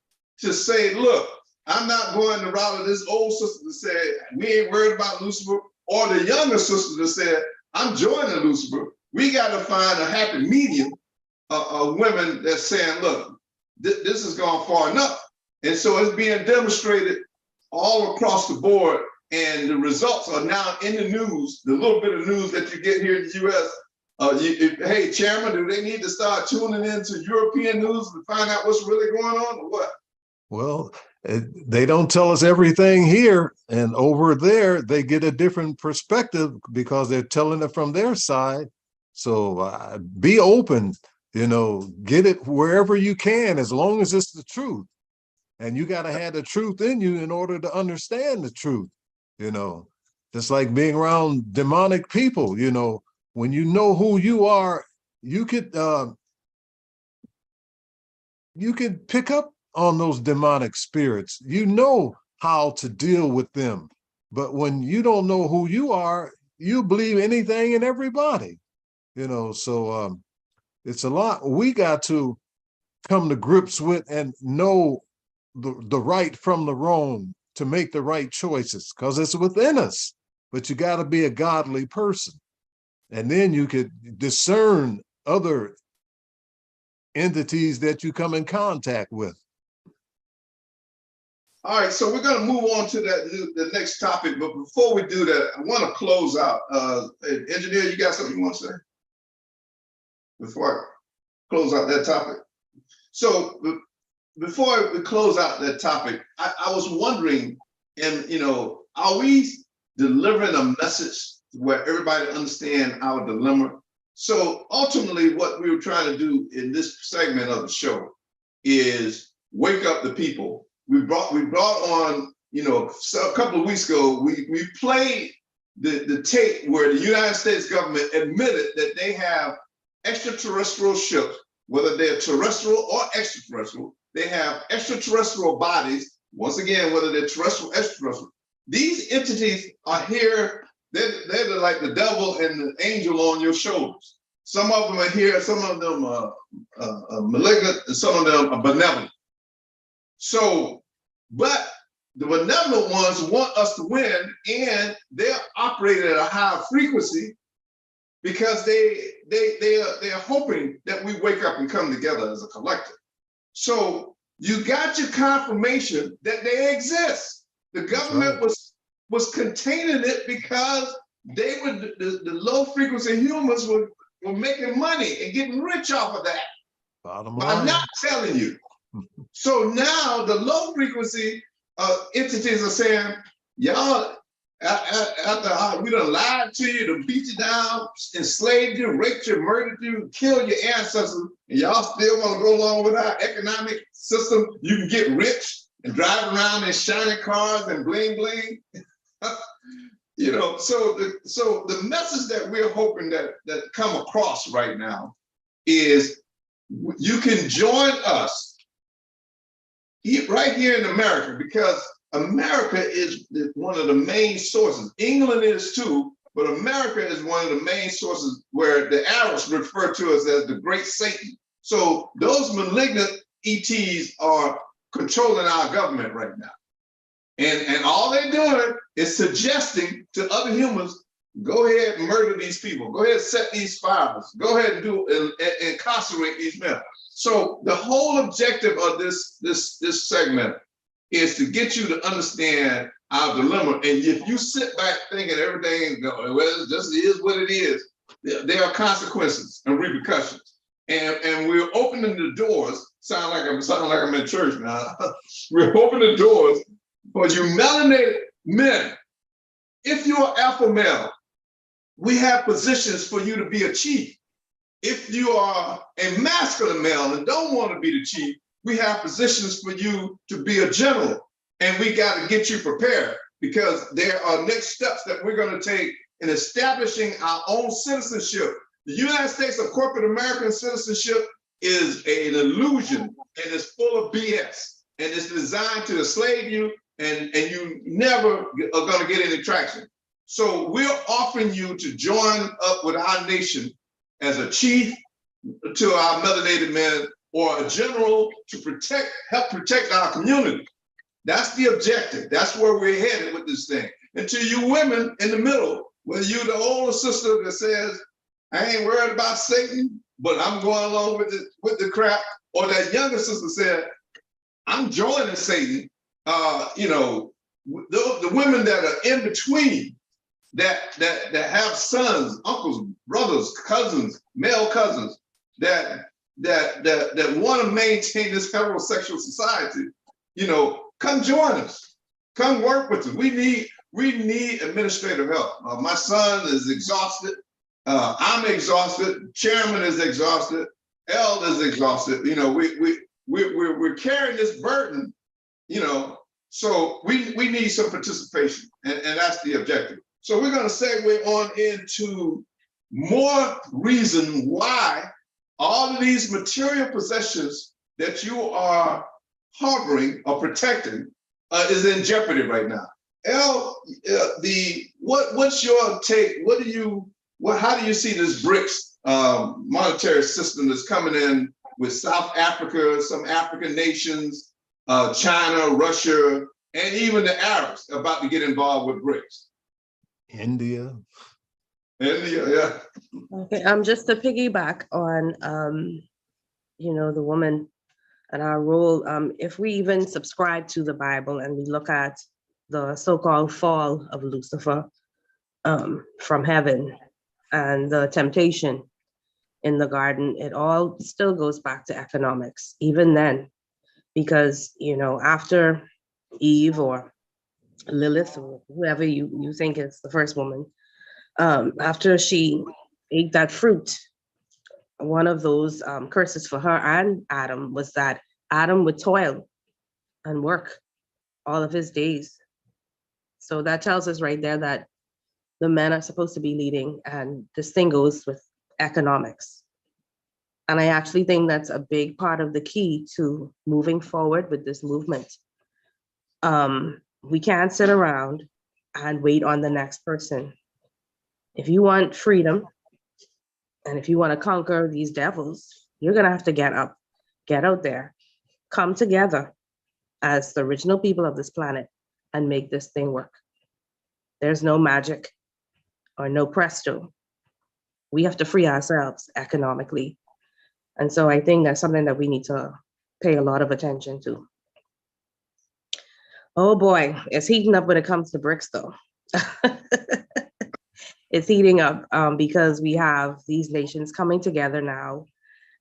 to say, look, I'm not going the route of this old sister that said we ain't worried about Lucifer, or the younger sister that said I'm joining Lucifer. We got to find a happy medium of women that's saying, look, this has gone far enough. And so it's being demonstrated all across the board. And the results are now in the news, the little bit of news that you get here in the US. Hey, Chairman, do they need to start tuning into European news to find out what's really going on, or what? Well, they don't tell us everything here, and over there they get a different perspective because they're telling it from their side. So be open, you know, get it wherever you can, as long as it's the truth. And you got to have the truth in you in order to understand the truth, you know. Just like being around demonic people, you know, when you know who you are, you could pick up on those demonic spirits. You know how to deal with them. But when you don't know who you are, you believe anything and everybody, you know. So it's a lot we got to come to grips with and know the right from the wrong to make the right choices, because it's within us. But you got to be a godly person. And then you could discern other entities that you come in contact with. All right, so we're going to move on to the next topic. But before we do that, I want to close out. Engineer, you got something you want to say before I close out that topic? So before we close out that topic, I was wondering, and you know, are we delivering a message where everybody understand our dilemma? So ultimately, what we were trying to do in this segment of the show is wake up the people. We brought on, you know, a couple of weeks ago, we played the tape where the United States government admitted that they have extraterrestrial ships, whether they're terrestrial or extraterrestrial. They have extraterrestrial bodies. Once again, whether they're terrestrial or extraterrestrial. These entities are here. They're like the devil and the angel on your shoulders. Some of them are here, some of them are malignant, and some of them are benevolent. So, but the benevolent ones want us to win, and they're operating at a higher frequency because they are hoping that we wake up and come together as a collective. So you got your confirmation that they exist. The government was was containing it because they were the low frequency humans were making money and getting rich off of that Bottom by line. not telling you. So now the low frequency entities are saying, y'all, after we done lied to you, done beat you down, enslaved you, raped you, murdered you, killed your ancestors, and y'all still want to go along with our economic system? You can get rich and drive around in shiny cars and bling bling. You know, so the message that we're hoping that come across right now is you can join us right here in America, because America is one of the main sources. England is too, but America is one of the main sources where the Arabs refer to us as the Great Satan. So those malignant ETs are controlling our government right now. And all they're doing is suggesting to other humans, go ahead and murder these people. Go ahead and set these fires. Go ahead and incarcerate these men. So the whole objective of this segment is to get you to understand our dilemma. And if you sit back thinking everything, well, it just is what it is, there are consequences and repercussions. And we're opening the doors. Sound like I'm in church now. We're opening the doors for you melanated men. If you're alpha male, we have positions for you to be a chief. If you are a masculine male and don't want to be the chief, we have positions for you to be a general. And we got to get you prepared, because there are next steps that we're going to take in establishing our own citizenship. The United States of corporate American citizenship is an illusion, and it's full of BS, and it's designed to enslave you, and you never are going to get any traction. So we're offering you to join up with our nation as a chief to our melanated men, or a general to help protect our community. That's the objective. That's where we're headed with this thing. And to you women in the middle, whether you're the older sister that says, I ain't worried about Satan, but I'm going along with the crap, or that younger sister said, I'm joining Satan. You know, the women that are in between, that have sons, uncles, brothers, cousins, male cousins, that want to maintain this heterosexual society, you know, come join us. Come work with us. We need administrative help. My son is exhausted. I'm exhausted. Chairman is exhausted. Eld is exhausted. You know, we're carrying this burden, you know, so we need some participation, and that's the objective. So we're going to segue on into more reason why all of these material possessions that you are harboring or protecting is in jeopardy right now. El, what's your take? How do you see this BRICS monetary system that's coming in with South Africa, some African nations, China, Russia, and even the Arabs about to get involved with BRICS? India. Yeah. Okay, just to piggyback on, you know, the woman and our role. If we even subscribe to the Bible and we look at the so-called fall of Lucifer from heaven and the temptation in the garden, it all still goes back to economics, even then, because, you know, after Eve or Lilith, or whoever you think is the first woman, after she ate that fruit, one of those curses for her and Adam was that Adam would toil and work all of his days. So that tells us right there that the men are supposed to be leading, and this thing goes with economics. And I actually think that's a big part of the key to moving forward with this movement. We can't sit around and wait on the next person. If you want freedom, and if you want to conquer these devils, you're going to have to get up, get out there, come together as the original people of this planet and make this thing work. There's no magic or no presto. We have to free ourselves economically. And so I think that's something that we need to pay a lot of attention to. Oh boy, it's heating up when it comes to BRICS though. It's heating up because we have these nations coming together now.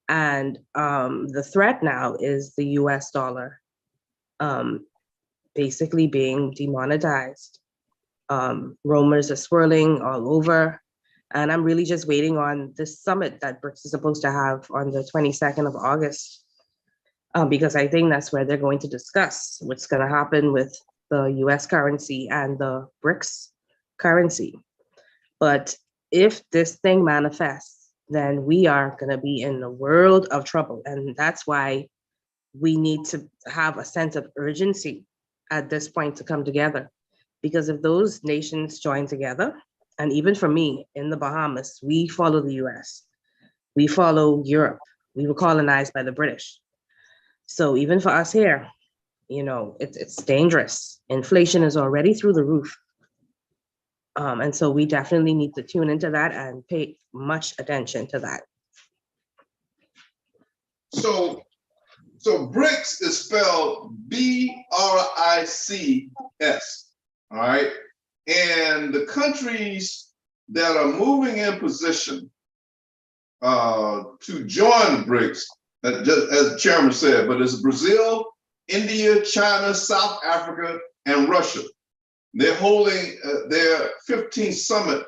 And the threat now is the US dollar um, basically being demonetized. Rumors are swirling all over. And I'm really just waiting on this summit that BRICS is supposed to have on the 22nd of August, because I think that's where they're going to discuss what's going to happen with the US currency and the BRICS currency. But if this thing manifests, then we are going to be in a world of trouble. And that's why we need to have a sense of urgency at this point to come together. Because if those nations join together, and even for me in the Bahamas, we follow the US, we follow Europe, we were colonized by the British. So even for us here, you know, it's dangerous. Inflation is already through the roof. And so we definitely need to tune into that and pay much attention to that. So BRICS is spelled BRICS, all right? And the countries that are moving in position to join BRICS, just as the chairman said, but it's Brazil, India, China, South Africa, and Russia. They're holding their 15th summit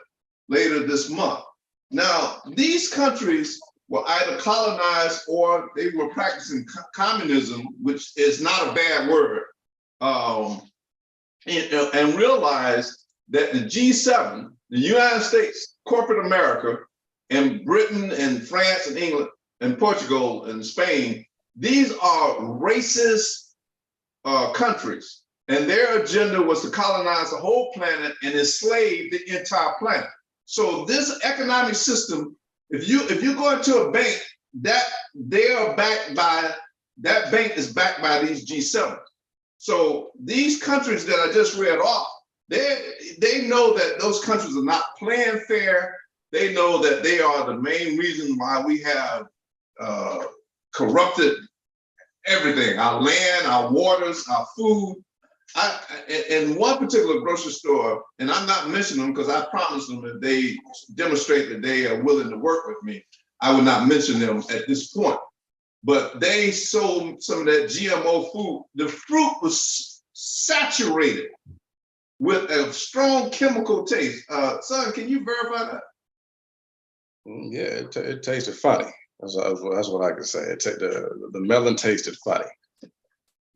later this month. Now, these countries were either colonized or they were practicing communism, which is not a bad word, and realized that the G7, the United States, corporate America, and Britain and France and England and Portugal and Spain, these are racist countries. And their agenda was to colonize the whole planet and enslave the entire planet. So this economic system, if you go into a bank, that bank is backed by these G7. So these countries that I just read off, they know that those countries are not playing fair. They know that they are the main reason why we have corrupted everything, our land, our waters, our food. In one particular grocery store, and I'm not mentioning them because I promised them that they demonstrate that they are willing to work with me, I would not mention them at this point. But they sold some of that GMO food. The fruit was saturated with a strong chemical taste. Son, can you verify that? Yeah, it tasted funny. That's what I can say. The melon tasted funny.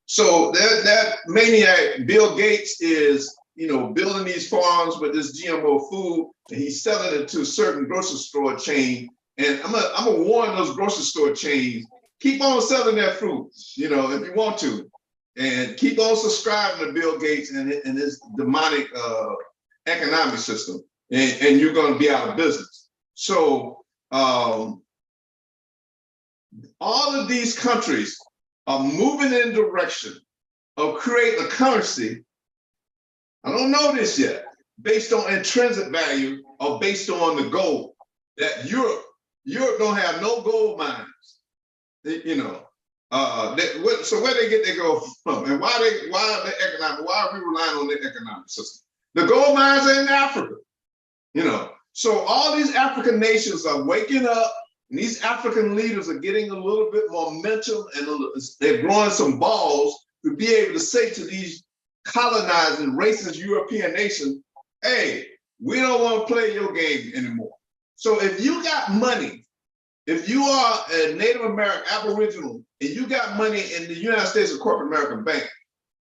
So that maniac Bill Gates is, building these farms with this GMO food, and he's selling it to a certain grocery store chain. And I'm gonna warn those grocery store chains: keep on selling that fruit, if you want to, and keep on subscribing to Bill Gates and his demonic economic system, and you're going to be out of business. So all of these countries are moving in the direction of creating a currency. I don't know this yet, based on intrinsic value or based on the gold. That Europe don't have no gold mines, so where they get their gold from, and why are we relying on their economic system? The gold mines are in Africa, So all these African nations are waking up. And these African leaders are getting a little bit more momentum, and they're growing some balls to be able to say to these colonizing racist European nations, hey, we don't want to play your game anymore. So if you got money, if you are a Native American Aboriginal and you got money in the United States or corporate American bank,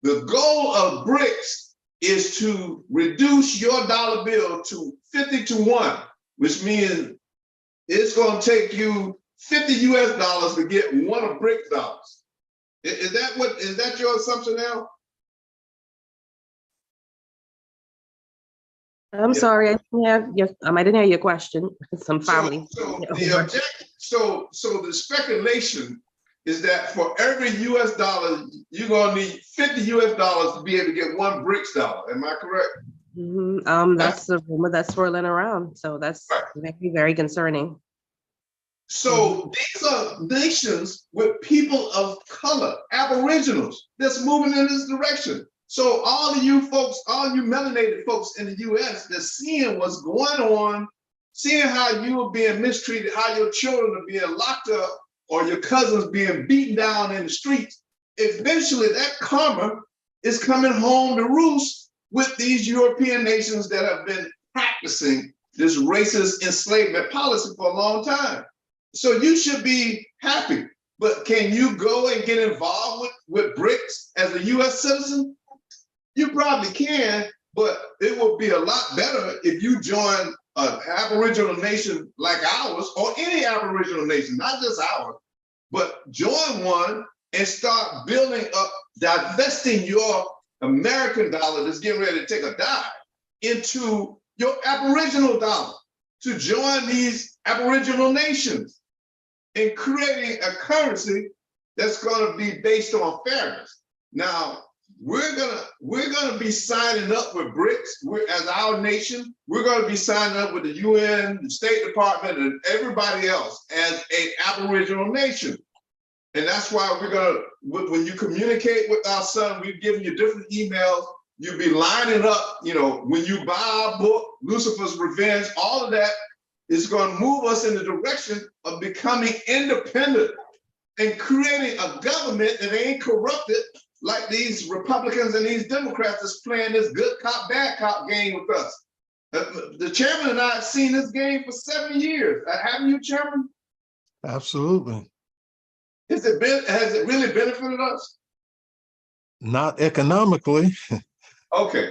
the goal of BRICS is to reduce your dollar bill to 50 to 1, which means it's going to take you $50 US to get one of BRICS dollars. Is that your assumption now? I'm sorry, I didn't hear your question. Some family. So the speculation is that for every US dollar, you're going to need $50 US to be able to get one BRICS dollar. Am I correct? That's the rumor that's swirling around. So that's very, very concerning. So these are nations with people of color, Aboriginals, that's moving in this direction. So all of you folks, all you melanated folks in the US that's seeing what's going on, seeing how you are being mistreated, how your children are being locked up, or your cousins being beaten down in the streets, eventually that karma is coming home to roost with these European nations that have been practicing this racist enslavement policy for a long time. So you should be happy, but can you go and get involved with BRICS as a US citizen? You probably can, but it will be a lot better if you join an Aboriginal nation like ours, or any Aboriginal nation, not just ours, but join one and start building up, divesting your American dollar that's getting ready to take a dive into your Aboriginal dollar to join these Aboriginal nations and creating a currency that's going to be based on fairness. Now, we're gonna be signing up with BRICS. As our nation, we're gonna be signing up with the UN, the State Department, and everybody else as an Aboriginal nation. And that's why we're gonna, when you communicate with our son, we've given you different emails. You'll be lining up, you know, when you buy our book, Lucifer's Revenge, all of that is gonna move us in the direction of becoming independent and creating a government that ain't corrupted like these Republicans and these Democrats that's playing this good cop, bad cop game with us. The chairman and I have seen this game for 7 years. Haven't you, Chairman? Absolutely. Has it really benefited us? Not economically. Okay,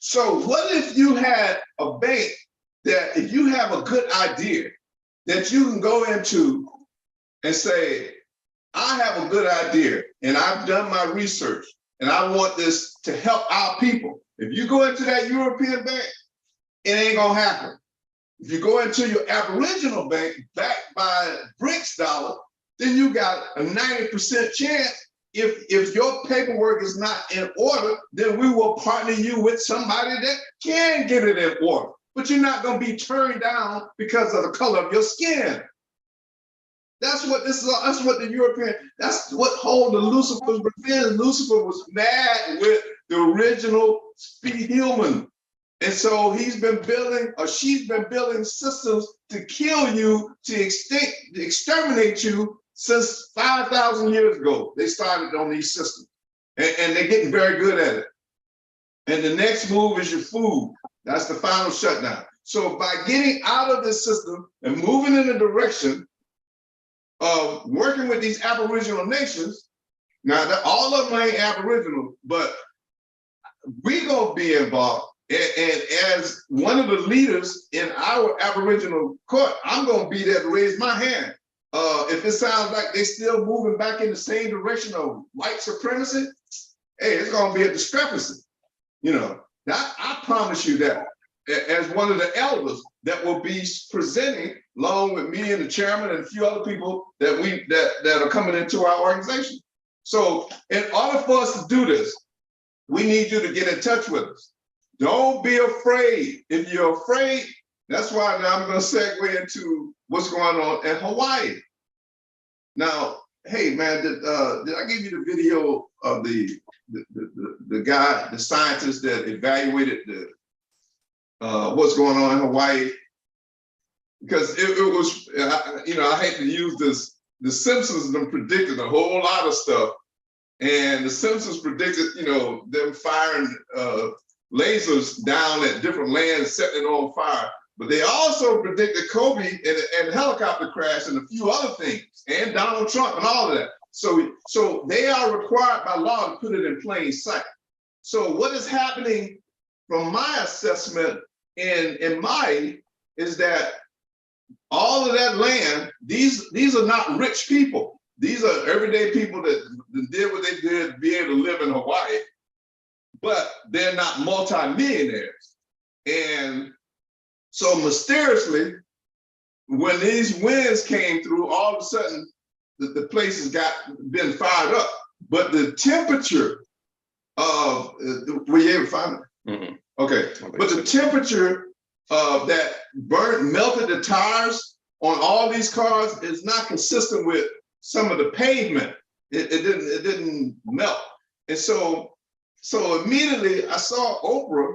so what if you had a bank that if you have a good idea that you can go into and say, I have a good idea and I've done my research and I want this to help our people. If you go into that European bank, it ain't gonna happen. If you go into your Aboriginal bank backed by BRICS dollar, then you got a 90% chance if your paperwork is not in order, then we will partner you with somebody that can get it in order. But you're not gonna be turned down because of the color of your skin. That's what this is. That's what the European, that's what hold the Lucifer's revenge. Lucifer was mad with the original human. And so he's been building, or she's been building systems to kill you, to exterminate you since 5,000 years ago. They started on these systems and they're getting very good at it. And the next move is your food. That's the final shutdown. So by getting out of this system and moving in the direction of working with these Aboriginal nations, now all of them ain't Aboriginal, but we gonna be involved. And as one of the leaders in our Aboriginal court, I'm gonna be there to raise my hand. If it sounds like they still moving back in the same direction of white supremacy, hey, it's gonna be a discrepancy. You know, I promise you that. As one of the elders that will be presenting, along with me and the chairman and a few other people that are coming into our organization. So in order for us to do this, we need you to get in touch with us. Don't be afraid. If you're afraid, that's why now I'm going to segue into what's going on in Hawaii. Now, hey man, did I give you the video of the guy, the scientist that evaluated the what's going on in Hawaii? Because it was, you know, I hate to use this, the Simpsons them predicted a whole lot of stuff. And the Simpsons predicted, you know, them firing lasers down at different lands, setting it on fire. But they also predicted Kobe and helicopter crash and a few other things, and Donald Trump and all of that. So they are required by law to put it in plain sight. So what is happening from my assessment in Maui is that all of that land, these are not rich people. These are everyday people that did what they did to be able to live in Hawaii, but they're not multimillionaires. And so mysteriously, when these winds came through, all of a sudden the places been fired up. But the temperature of, were you able to find it? Mm-hmm. Okay, but the temperature that melted the tires on all these cars is not consistent with some of the pavement. It didn't melt. And so So immediately I saw Oprah,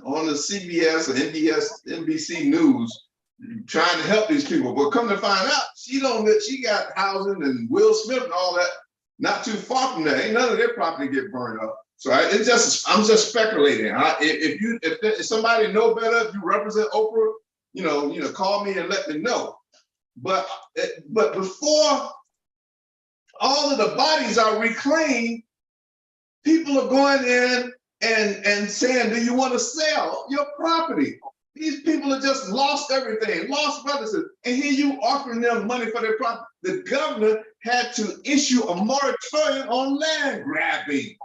on the CBS or NBC News, trying to help these people. But come to find out, she got housing and Will Smith and all that not too far from there. Ain't none of their property get burned up. So I'm just speculating. If somebody know better, if you represent Oprah, call me and let me know. But before all of the bodies are reclaimed, people are going in and saying, do you want to sell your property? These people have just lost everything, lost relatives, and here you offering them money for their property. The governor had to issue a moratorium on land grabbing.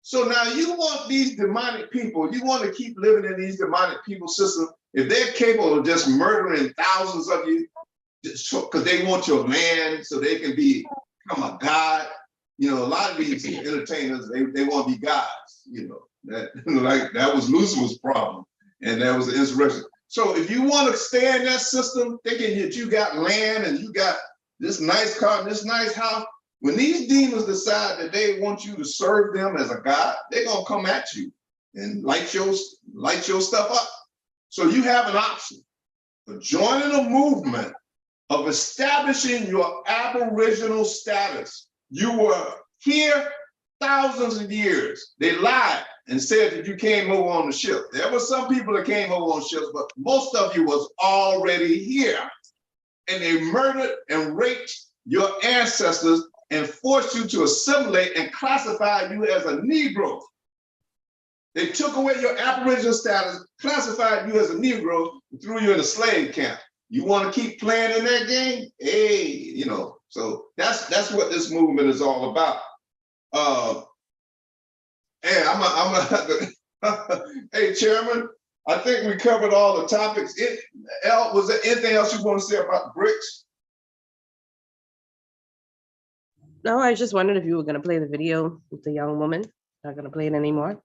So now you want these demonic people, you want to keep living in these demonic people system. If they're capable of just murdering thousands of you, because they want your land so they can become a god. A lot of these entertainers, they want to be gods, that was Lucifer's problem. And that was the insurrection. So if you want to stay in that system, thinking that you got land and you got this nice car, and this nice house, when these demons decide that they want you to serve them as a god, they're gonna come at you and light your stuff up. So you have an option of joining a movement of establishing your aboriginal status. You were here thousands of years. They lied and said that you came over on the ship. There were some people that came over on ships, but most of you was already here. And they murdered and raped your ancestors and forced you to assimilate and classify you as a Negro. They took away your aboriginal status, classified you as a Negro, and threw you in a slave camp. You want to keep playing in that game? Hey, so that's what this movement is all about. Hey, hey, Chairman, I think we covered all the topics. Was there anything else you want to say about BRICS? No, I just wondered if you were going to play the video with the young woman. Not going to play it anymore.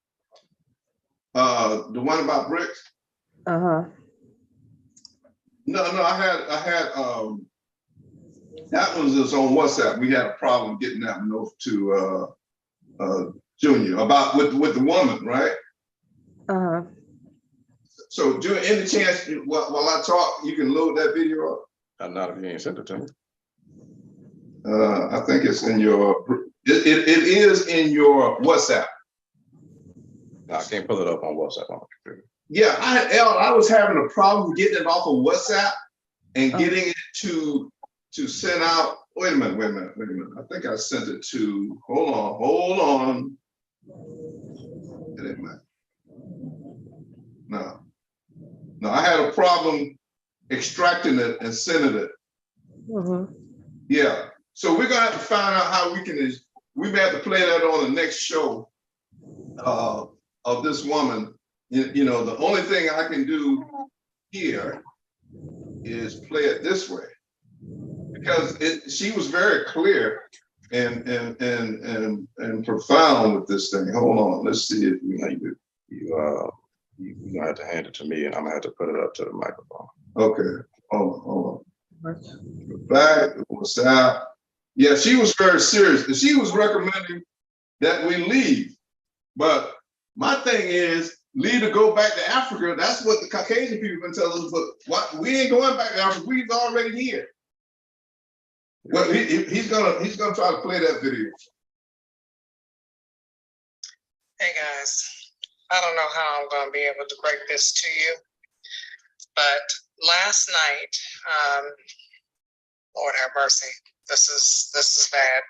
The one about BRICS? Uh-huh. No, I had that one was on WhatsApp. We had a problem getting that one over to Junior about with the woman, right? Uh-huh. So, Junior, any chance while I talk, you can load that video up? Not if you ain't sent it to me. I think it's in your. It is in your WhatsApp. No, I can't pull it up on WhatsApp on my computer. Yeah, I was having a problem getting it off of WhatsApp and getting it to send out. Wait a minute. I think I sent it to. Hold on. No, I had a problem extracting it and sending it. Mm-hmm. Yeah, so we're gonna have to find out how we can. We may have to play that on the next show of this woman. The only thing I can do here is play it this way because she was very clear and profound with this thing. Hold on, let's see if we can do. You're gonna have to hand it to me, and I'm gonna have to put it up to the microphone. Okay, hold on. Back, what's that? Yeah, she was very serious. And she was recommending that we leave. But my thing is, leave to go back to Africa. That's what the Caucasian people have been telling us. But what, we ain't going back to Africa. We're already here. Well, he's gonna try to play that video. Hey guys, I don't know how I'm going to be able to break this to you, but last night, Lord have mercy, this is bad.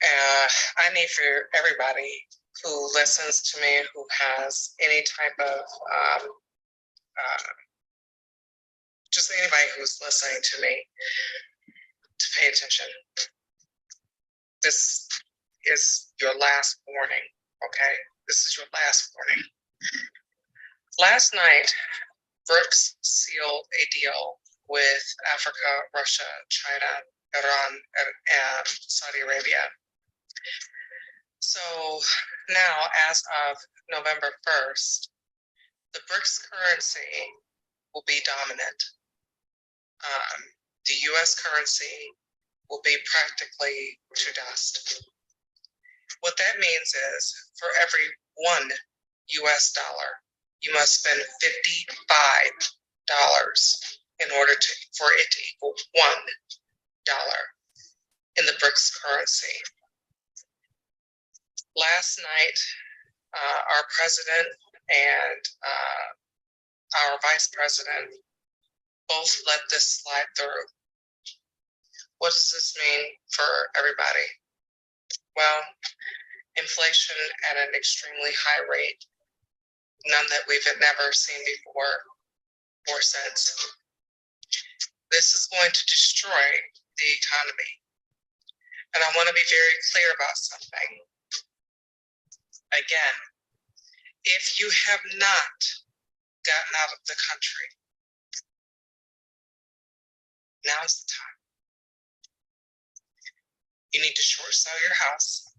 I need for everybody who listens to me, who has any type of, just anybody who's listening to me, to pay attention. This is your last warning, okay? This is your last warning. Last night, BRICS sealed a deal with Africa, Russia, China, Iran, and Saudi Arabia. So now, as of November 1st, the BRICS currency will be dominant. The US currency will be practically to dust. What that means is for every $1 US, you must spend $55 in order for it to equal $1 in the BRICS currency. Last night, our president and our vice president both let this slide through. What does this mean for everybody? Well, inflation at an extremely high rate, none that we've never seen before or since. This is going to destroy the economy. And I want to be very clear about something. Again, if you have not gotten out of the country, now's the time. You need to short sell your house,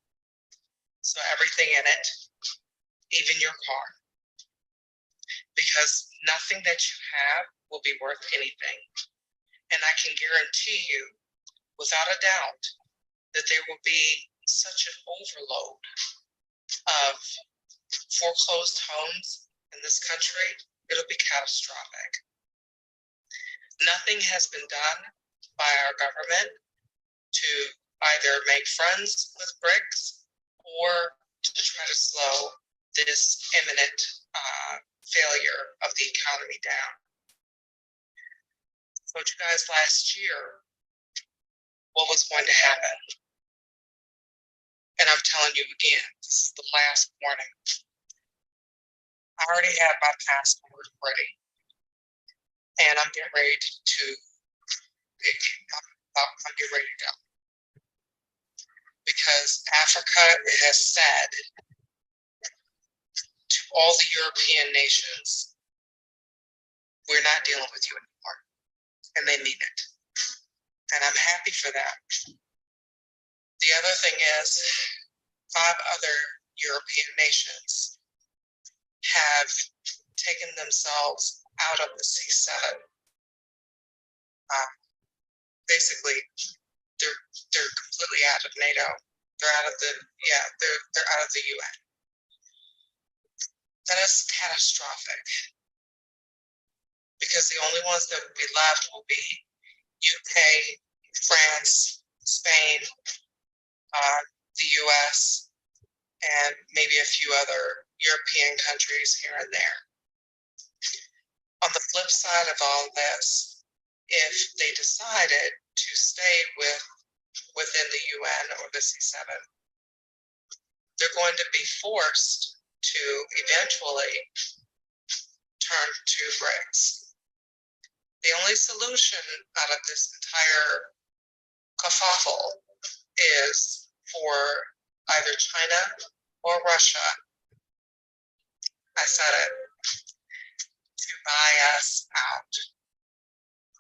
so everything in it, even your car, because nothing that you have will be worth anything. And I can guarantee you, without a doubt, that there will be such an overload of foreclosed homes in this country, it'll be catastrophic. Nothing has been done by our government to either make friends with BRICS or to try to slow this imminent failure of the economy down. I told you guys last year what was going to happen. And I'm telling you again, this is the last warning. I already have my passport ready. And I'm getting ready I'm getting ready to go. Because Africa has said to all the European nations, we're not dealing with you anymore. And they mean it. And I'm happy for that. The other thing is, 5 other European nations have taken themselves out of the C7. Basically, they're completely out of NATO. They're out of they're out of the UN. That is catastrophic, because the only ones that will be left will be UK, France, Spain, the US, and maybe a few other European countries here and there. On the flip side of all this, if they decided to stay within the UN or the C7, they're going to be forced to eventually turn to BRICS. The only solution out of this entire kerfuffle is for either China or Russia, I said it, to buy us out.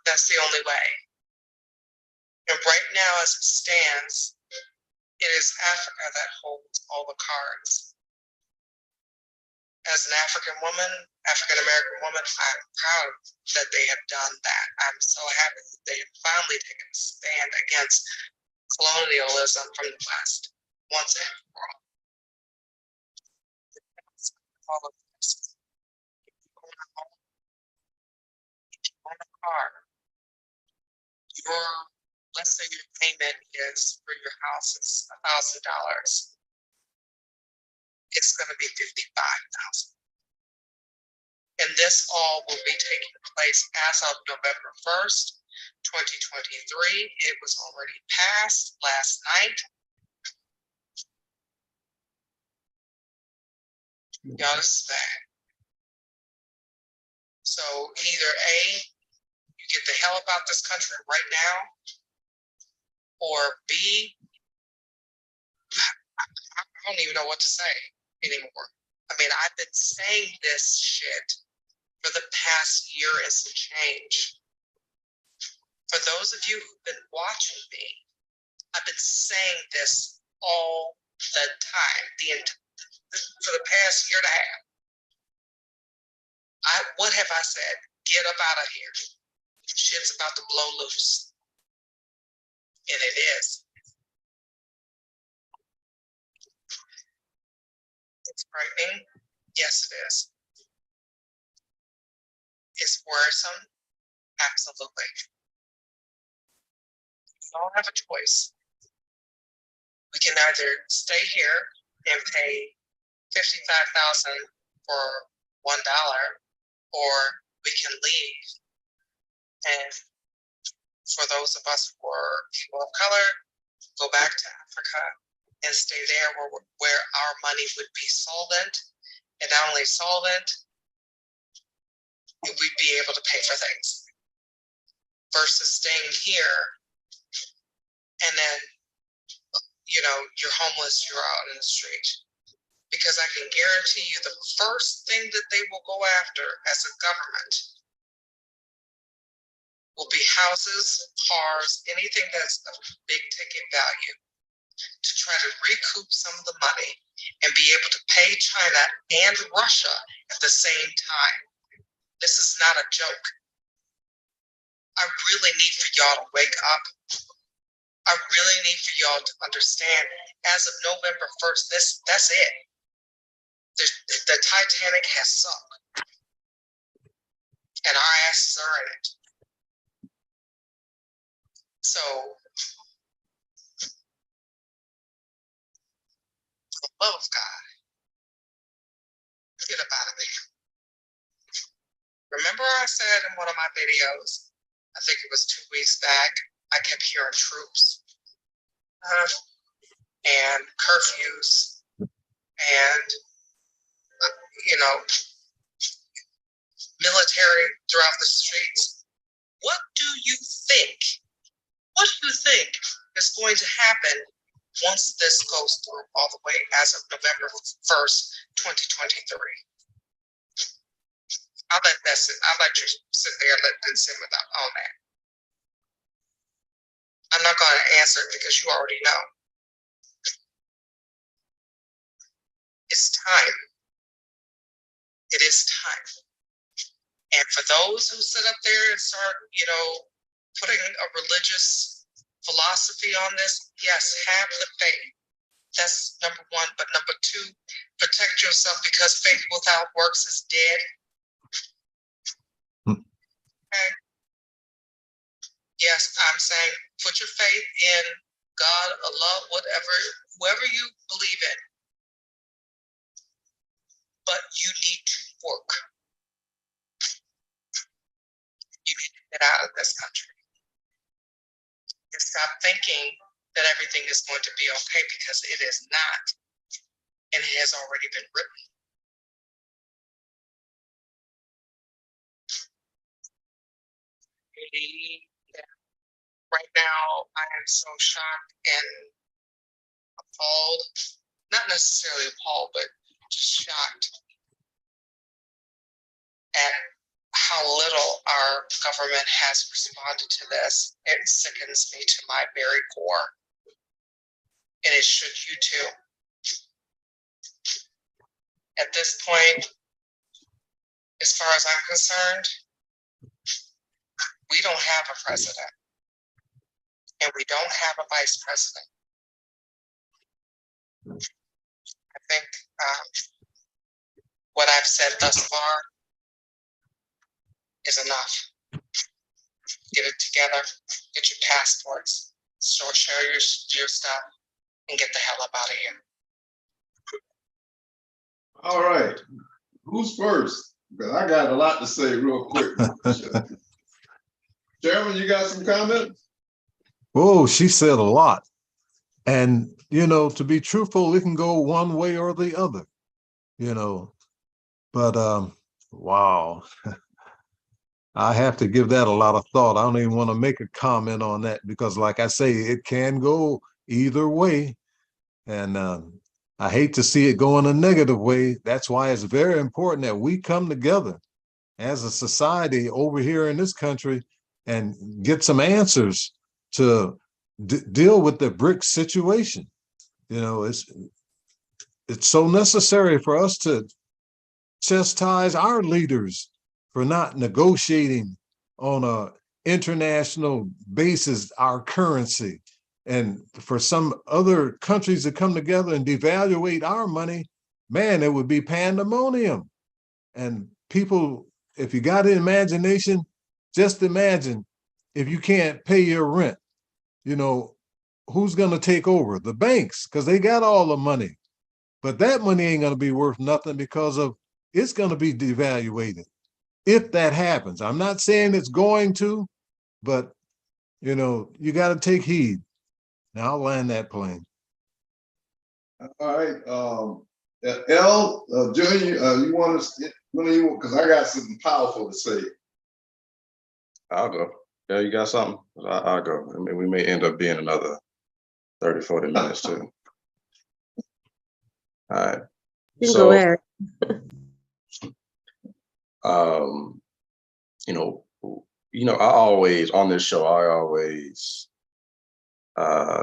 That's the only way. And right now, as it stands, it is Africa that holds all the cards. As an African woman, African-American woman, I'm proud that they have done that. I'm so happy that they have finally taken a stand against colonialism from the West, once and for all. All of this. If you own a home, if you own a car, let's say your payment is for your house is $1,000. It's going to be $55,000. And this all will be taking place as of November 1st, 2023. It was already passed last night. Y'all, this is bad. So either A, you get the hell about this country right now, or B, I don't even know what to say anymore. I mean, I've been saying this shit for the past year and some change. For those of you who've been watching me, I've been saying this all the time, for the past year and a half. What have I said? Get up out of here. Shit's about to blow loose. And it is. It's frightening. Yes, it is. It's worrisome. Absolutely. We all have a choice. We can either stay here and pay $55,000 for $1, or we can leave. And for those of us who are people of color, go back to Africa and stay there where our money would be solvent, and not only solvent, we'd be able to pay for things versus staying here and then, you're homeless, you're out in the street. Because I can guarantee you the first thing that they will go after as a government will be houses, cars, anything that's of big ticket value, to try to recoup some of the money and be able to pay China and Russia at the same time. This is not a joke. I really need for y'all to wake up. I really need for y'all to understand, as of November 1st, that's it. The Titanic has sunk, and our asses are in it. So, for the love of God, get up out of there. Remember I said in one of my videos, I think it was 2 weeks back, I kept hearing troops and curfews and, military throughout the streets. What do you think? What do you think is going to happen once this goes through all the way as of November 1st, 2023? I'll let you sit there and sit on that. I'm not going to answer it because you already know. It's time. It is time. And for those who sit up there and start, putting a religious philosophy on this, yes, have the faith. That's number one. But number two, protect yourself, because faith without works is dead. Okay. Yes, I'm saying put your faith in God, Allah, whoever you believe in. But you need to work. You need to get out of this country. And stop thinking that everything is going to be okay, because it is not. And it has already been written. Right now, I am so shocked and appalled. Not necessarily appalled, but just shocked at how little our government has responded to this. It sickens me to my very core. And it should you too. At this point, as far as I'm concerned, we don't have a president. And we don't have a vice president. I think what I've said thus far is enough. Get it together, get your passports, share your stuff, and get the hell up out of here. All right, who's first? Because I got a lot to say real quick. Chairman, you got some comments? Oh, she said a lot. And, to be truthful, it can go one way or the other, but wow. I have to give that a lot of thought. I don't even want to make a comment on that, because like I say, it can go either way. And I hate to see it go in a negative way. That's why it's very important that we come together as a society over here in this country and get some answers to deal with the BRICS situation. It's so necessary for us to chastise our leaders for not negotiating on a international basis our currency, and for some other countries to come together and devaluate our money man, it would be pandemonium. And people, if you got an imagination, just imagine if you can't pay your rent, you know, who's going to take over? The banks, because they got all the money. But that money ain't going to be worth nothing because of it's going to be devaluated if that happens. I'm not saying it's going to, but you know, you got to take heed. Now I'll land that plane. All right, L, Junior, you want to, because I got something powerful to say. I'll go. Yeah, you got something? I'll go. I mean, we may end up being another 30, 40 minutes too. All right. You can go ahead. I always on this show, I always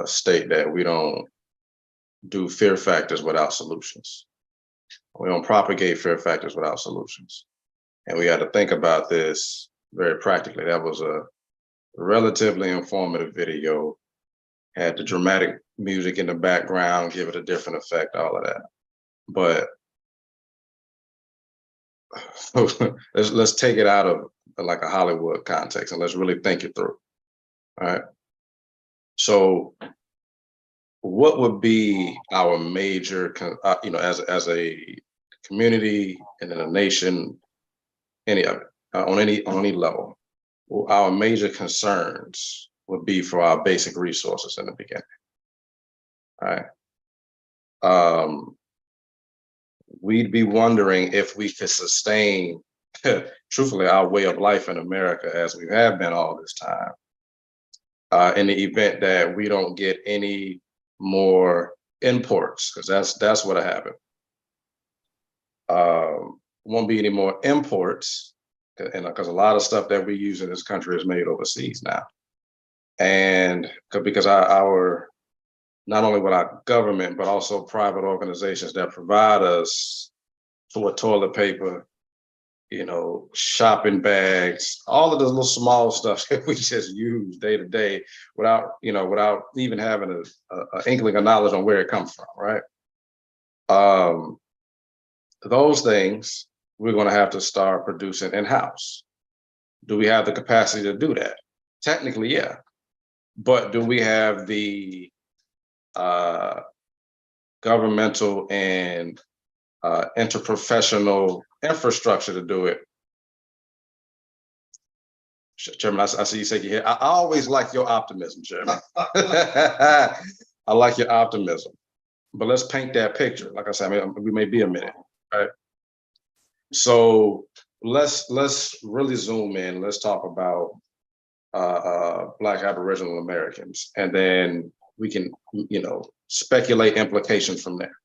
state that we don't do fear factors without solutions. We don't propagate fear factors without solutions. And we got to think about this very practically. That was a relatively informative video, had the dramatic music in the background, give it a different effect, all of that. But let's take it out of like a Hollywood context and let's really think it through. All right. So what would be our major, as a community and in a nation, any of it, on any level, our major concerns would be for our basic resources in the beginning. All right. We'd be wondering if we could sustain, truthfully, our way of life in America as we have been all this time, in the event that we don't get any more imports, because that's what'll happen. Won't be any more imports, and because a lot of stuff that we use in this country is made overseas now, and because our not only with our government, but also private organizations that provide us for toilet paper, shopping bags, all of the little small stuff that we just use day to day without even having an inkling of knowledge on where it comes from, right? Those things we're going to have to start producing in-house. Do we have the capacity to do that? Technically, yeah. But do we have the governmental and interprofessional infrastructure to do it? Chairman, I see you shaking your head. I always like your optimism, Chairman. I like your optimism. But let's paint that picture. Like I said, we may be a minute, right? So let's really zoom in. Let's talk about Black Aboriginal Americans, and then we can, speculate implications from there.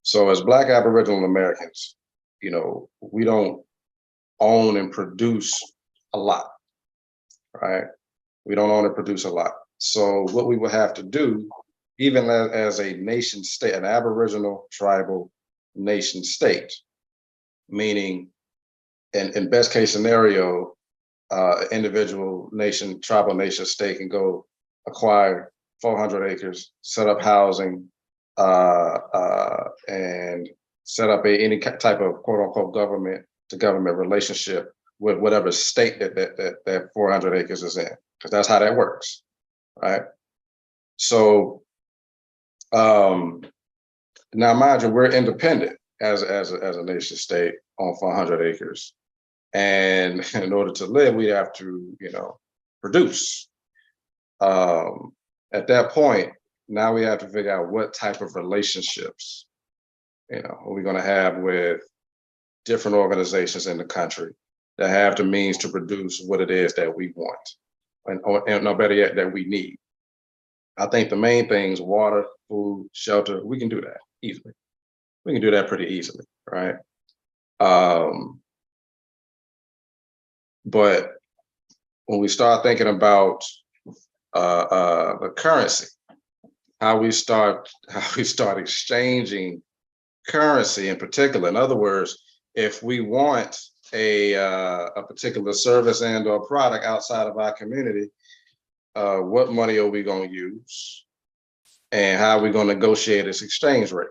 So as Black Aboriginal Americans, we don't own and produce a lot, right? We don't own and produce a lot. So what we would have to do, even as a nation state, an Aboriginal tribal nation state, meaning in best case scenario, individual nation, tribal nation state can go acquire 400 acres, set up housing, and set up any type of quote unquote government to government relationship with whatever state that 400 acres is in, because that's how that works, right? So now mind you, we're independent as a nation state on 400 acres. And in order to live, we have to, produce. At that point, now we have to figure out what type of relationships, are we going to have with different organizations in the country that have the means to produce what it is that we want, and no better yet, that we need. I think the main things: water, food, shelter. We can do that easily. We can do that pretty easily, right? But when we start thinking about the currency, how we start exchanging currency in particular. In other words, if we want a particular service and or product outside of our community, what money are we going to use, and how are we going to negotiate this exchange rate?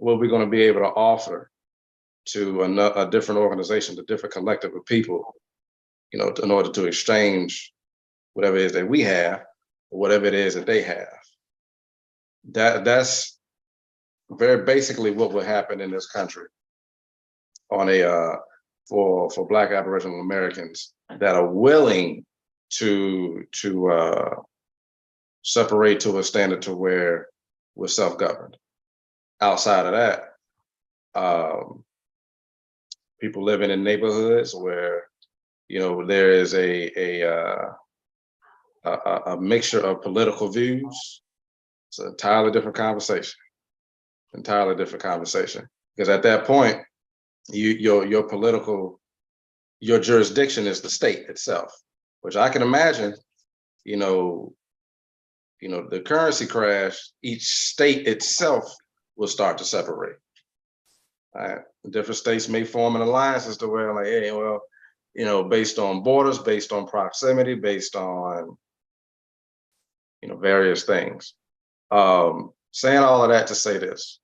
what we're going to be able to offer to a different organization, a different collective of people, you know, in order to exchange whatever it is that we have, or whatever it is that they have. That's very basically what would happen in this country on a for Black Aboriginal Americans that are willing to separate to a standard to where we're self-governed. Outside of that, people living in neighborhoods where, you know, there is a mixture of political views. It's an entirely different conversation. Entirely different conversation. Because at that point, your political, your jurisdiction is the state itself, which I can imagine, you know, the currency crash, each state itself will start to separate. Different states may form an alliance as to where, like, hey, well, you know, based on borders, based on proximity, based on, you know, various things. Saying all of that to say this,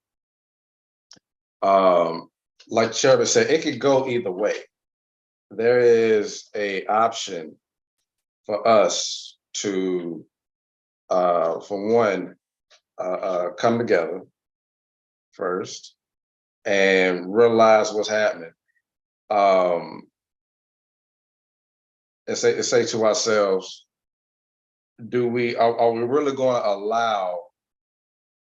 like Sherman said, it could go either way. There is a option for us to, for one, come together first and realize what's happening, and say to ourselves, are we really going to allow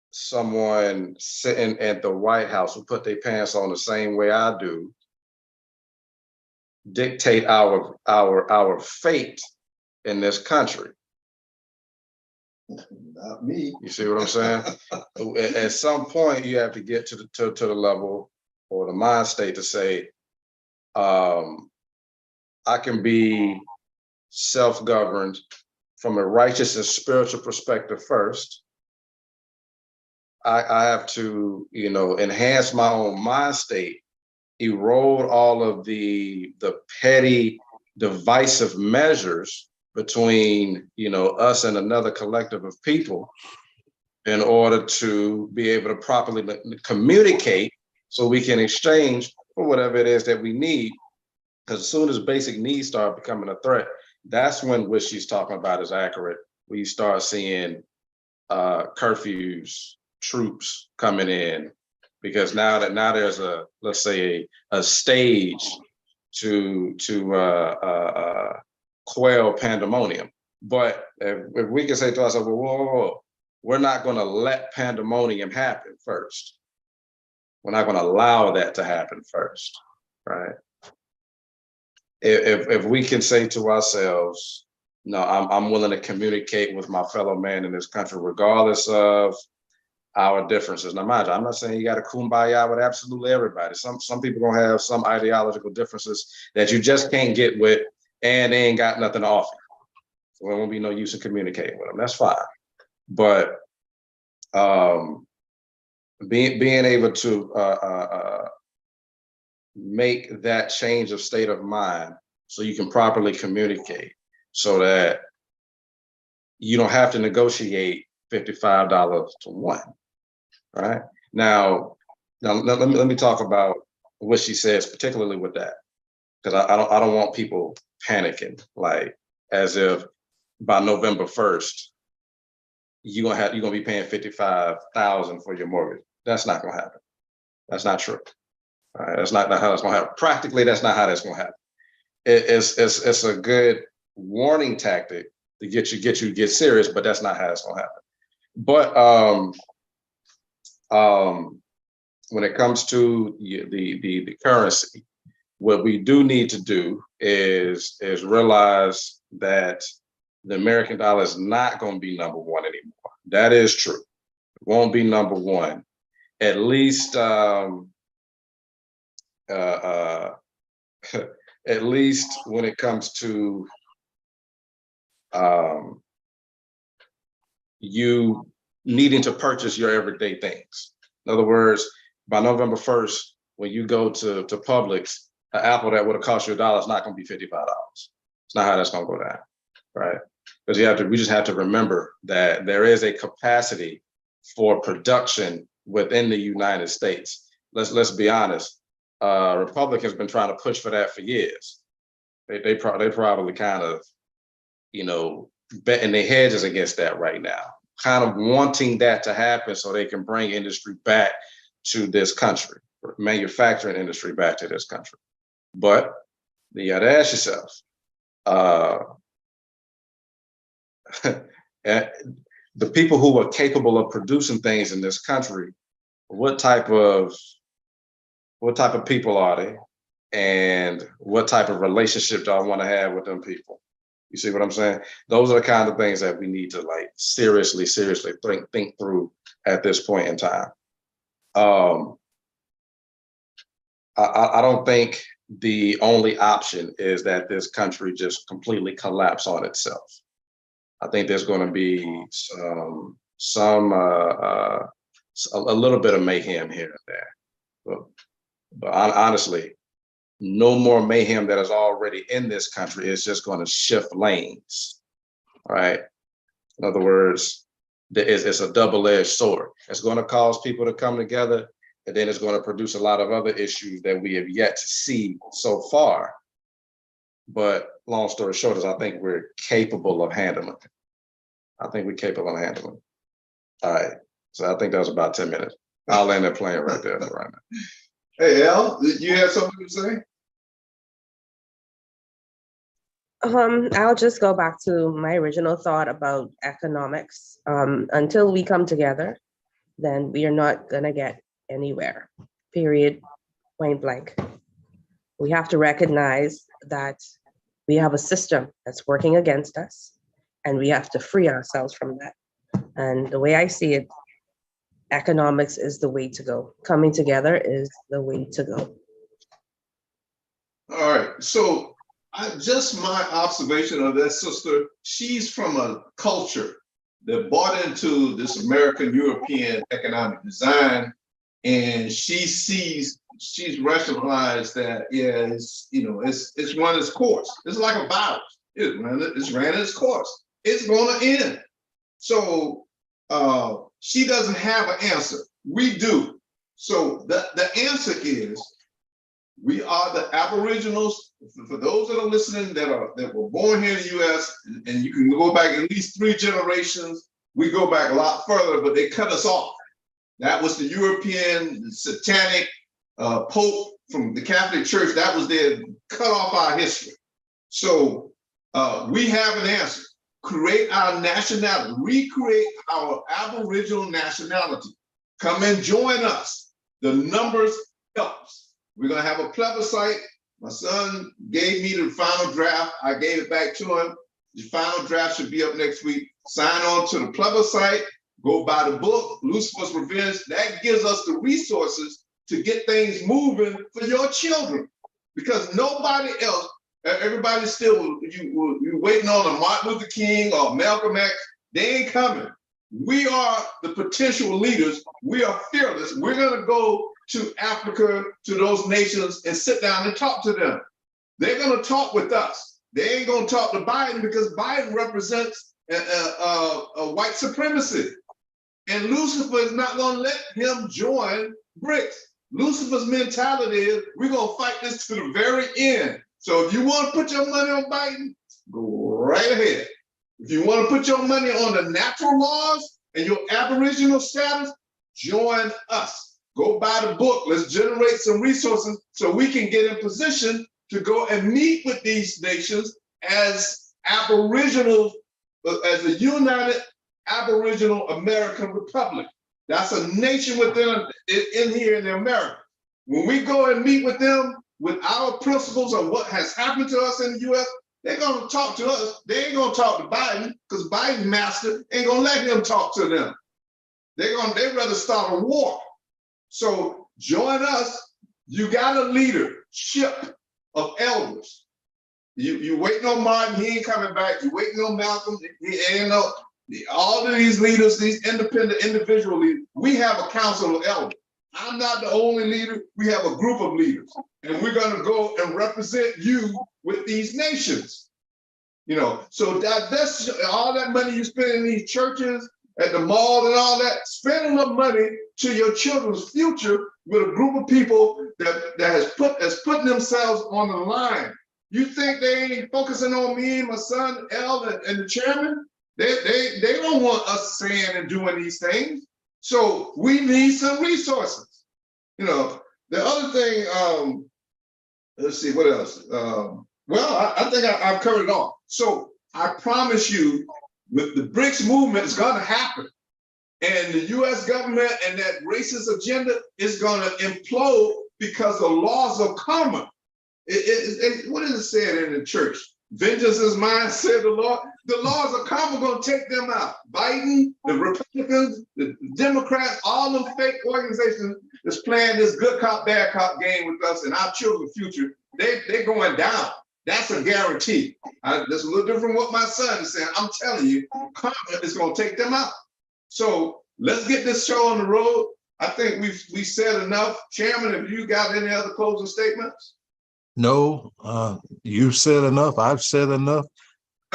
someone sitting at the White House who put their pants on the same way I do dictate our fate in this country? Not me. You see what I'm saying? At some point, you have to get to the level or the mind state to say, I can be self-governed from a righteous and spiritual perspective first. I have to, you know, enhance my own mind state, erode all of the petty divisive measures between, you know, us and another collective of people in order to be able to properly communicate so we can exchange for whatever it is that we need. Because as soon as basic needs start becoming a threat, that's when what she's talking about is accurate. We start seeing curfews, troops coming in, because now there's a, let's say, a stage to quell pandemonium. But if we can say to ourselves, well, whoa, we're not going to let pandemonium happen first. We're not going to allow that to happen first, right? If we can say to ourselves, no, I'm willing to communicate with my fellow man in this country, regardless of our differences. Now, mind you, I'm not saying you got to kumbaya with absolutely everybody. Some people gonna have some ideological differences that you just can't get with, and they ain't got nothing to offer. So there won't be no use in communicating with them. That's fine. But being able to make that change of state of mind so you can properly communicate, so that you don't have to negotiate $55 to one. Right now let me talk about what she says, particularly with that, because I don't want people panicking, like as if by November 1st you're gonna be paying $55,000 for your mortgage. That's not gonna happen. That's not true. All right, that's not how that's gonna happen. Practically, that's not how that's gonna happen. It's a good warning tactic to get serious, but that's not how it's gonna happen. But when it comes to the currency, what we do need to do is realize that the American dollar is not going to be number one anymore. That is true. It won't be number one, at least at least when it comes to you needing to purchase your everyday things. In other words, by November 1st, when you go to Publix, an apple that would have cost you $1 is not going to be $55. It's not how that's going to go down, right? Because we just have to remember that there is a capacity for production within the United States. Let's be honest. Republicans been trying to push for that for years. They probably kind of, you know, betting their hedges against that right now, kind of wanting that to happen so they can bring industry back to this country, manufacturing industry back to this country. But you got to ask yourself, the people who are capable of producing things in this country, what type of people are they, and what type of relationship do I want to have with them people? You see what I'm saying? Those are the kind of things that we need to like seriously think through at this point in time. I don't think the only option is that this country just completely collapse on itself. I think there's going to be a little bit of mayhem here and there, but honestly, no more mayhem that is already in this country. It's just going to shift lanes, right? In other words, it's a double-edged sword. It's going to cause people to come together, and then it's going to produce a lot of other issues that we have yet to see so far. But long story short is I think we're capable of handling it. I think we're capable of handling it. All right. So I think that was about 10 minutes. I'll land that plane right there for right now. Hey, Al, did you have something to say? I'll just go back to my original thought about economics. Until we come together, then we are not gonna get anywhere, period, point blank. We have to recognize that we have a system that's working against us, and we have to free ourselves from that. And the way I see it, economics is the way to go. Coming together is the way to go. All right, so just my observation of that sister, she's from a culture that bought into this American European economic design, and she's rationalized that, yeah, it's run its course. It's like a virus. It's ran its course. It's going to end. So she doesn't have an answer. We do. So the answer is, we are the Aboriginals. For those that are listening that were born here in the U.S., and you can go back at least 3 generations. We go back a lot further, but they cut us off. That was the European satanic Pope from the Catholic Church. That was their cut off our history. So we have an answer. Create our nationality, recreate our Aboriginal nationality. Come and join us. The numbers helps. We're gonna have a plebiscite. My son gave me the final draft. I gave it back to him. The final draft should be up next week. Sign on to the plebiscite, go buy the book, Lucifer's Revenge. That gives us the resources to get things moving for your children. Because nobody else, everybody's still, you waiting on a Martin Luther King or Malcolm X. They ain't coming. We are the potential leaders. We are fearless. We're gonna go to Africa, to those nations, and sit down and talk to them. They're gonna talk with us. They ain't gonna talk to Biden because Biden represents a white supremacy. And Lucifer is not gonna let him join BRICS. Lucifer's mentality is, we're gonna fight this to the very end. So if you wanna put your money on Biden, go right ahead. If you wanna put your money on the natural laws and your Aboriginal status, join us. Go buy the book. Let's generate some resources so we can get in position to go and meet with these nations as Aboriginal, as a united Aboriginal American Republic. That's a nation within in here in America. When we go and meet with them with our principles of what has happened to us in the US, they're gonna talk to us. They ain't gonna talk to Biden because Biden master ain't gonna let him talk to them. They'd rather start a war. So join us. You got a leadership of elders. You waiting on Martin, he ain't coming back. You waiting on Malcolm, he ain't no. All of these leaders, these independent individual leaders, we have a council of elders. I'm not the only leader. We have a group of leaders, and we're going to go and represent you with these nations. So that's all that money you spend in these churches at the mall and all that. Spend enough money to your children's future with a group of people that's putting themselves on the line. You think they ain't focusing on me and my son, L, and the chairman? They don't want us saying and doing these things. So we need some resources. You know, the other thing, let's see, what else? Well, I think I've covered it all. So I promise you, with the BRICS movement, it's going to happen. And the US government and that racist agenda is going to implode because the laws of karma. What is it said in the church? Vengeance is mine, said the Lord. The laws of karma are going to take them out. Biden, the Republicans, the Democrats, all them fake organizations that's playing this good cop, bad cop game with us and our children's future, they're going down. That's a guarantee. That's a little different what my son is saying. I'm telling you, karma is going to take them out. So let's get this show on the road. I think we said enough. Chairman, have you got any other closing statements? No, you said enough. I've said enough.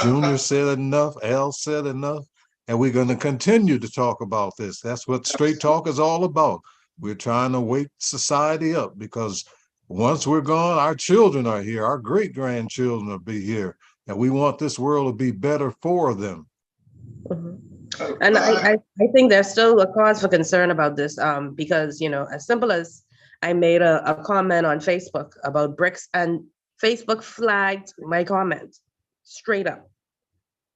Junior said enough. Al said enough. And we're going to continue to talk about this. That's what Straight Talk is all about. We're trying to wake society up because once we're gone, our children are here. Our great-grandchildren will be here. And we want this world to be better for them. And I think there's still a cause for concern about this because, you know, as simple as I made a comment on Facebook about BRICS and Facebook flagged my comment straight up.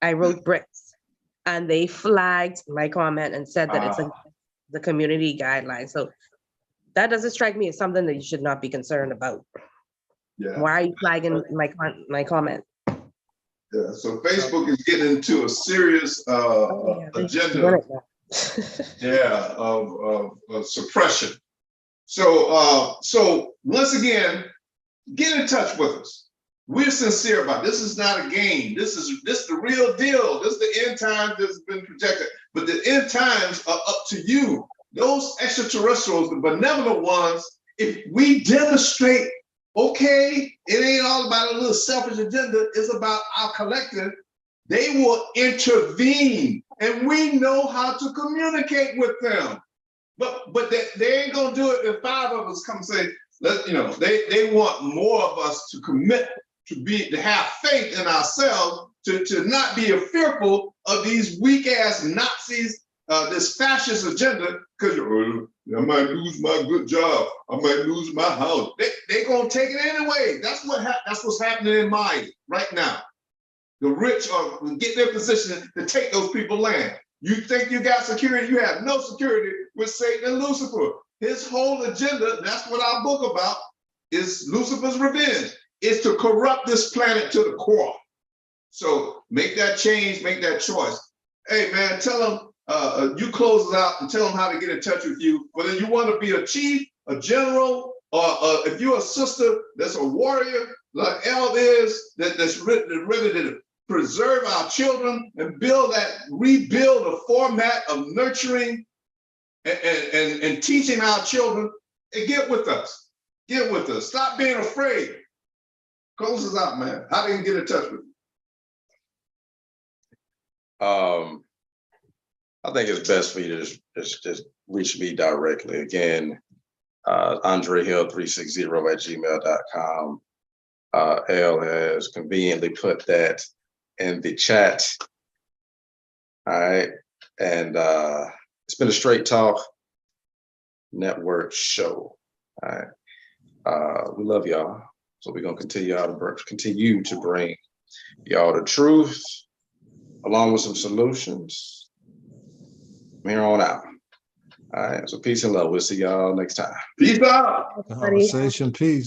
I wrote BRICS and they flagged my comment and said that it's the community guideline. So that doesn't strike me as something that you should not be concerned about. Yeah. Why are you flagging my comment? Yeah, so Facebook is getting into a serious agenda, of suppression. So once again, get in touch with us. We're sincere about it. This is not a game. This is the real deal. This is the end times that's been projected. But the end times are up to you. Those extraterrestrials, the benevolent ones, if we demonstrate, okay, it ain't all about a little selfish agenda, it's about our collective, they will intervene. And we know how to communicate with them. But they ain't gonna do it if 5 of us come say, they want more of us to commit, to have faith in ourselves, to not be fearful of these weak ass Nazis, this fascist agenda, because I might lose my good job, I might lose my house. They gonna take it anyway. That's what's happening in Mali right now. The rich are getting their position to take those people's land. You think you got security, you have no security with Satan and Lucifer. His whole agenda, that's what our book about, is Lucifer's revenge, is to corrupt this planet to the core. So make that change, make that choice. Hey man, tell them, you close it out and tell them how to get in touch with you. Whether you want to be a chief, a general, or if you're a sister that's a warrior, like El is, that's ready to preserve our children and rebuild a format of nurturing and teaching our children, and get with us. Get with us. Stop being afraid. Close us out, man. How do you get in touch with you? I think it's best for you to just reach me directly. Again, andrehill360@gmail.com. L has conveniently put that in the chat. All right. And it's been a Straight Talk Network show. All right. We love y'all. So we're gonna continue to bring y'all the truth along with some solutions from here on out. All right. So peace and love. We'll see y'all next time. Peace out. Conversation, peace.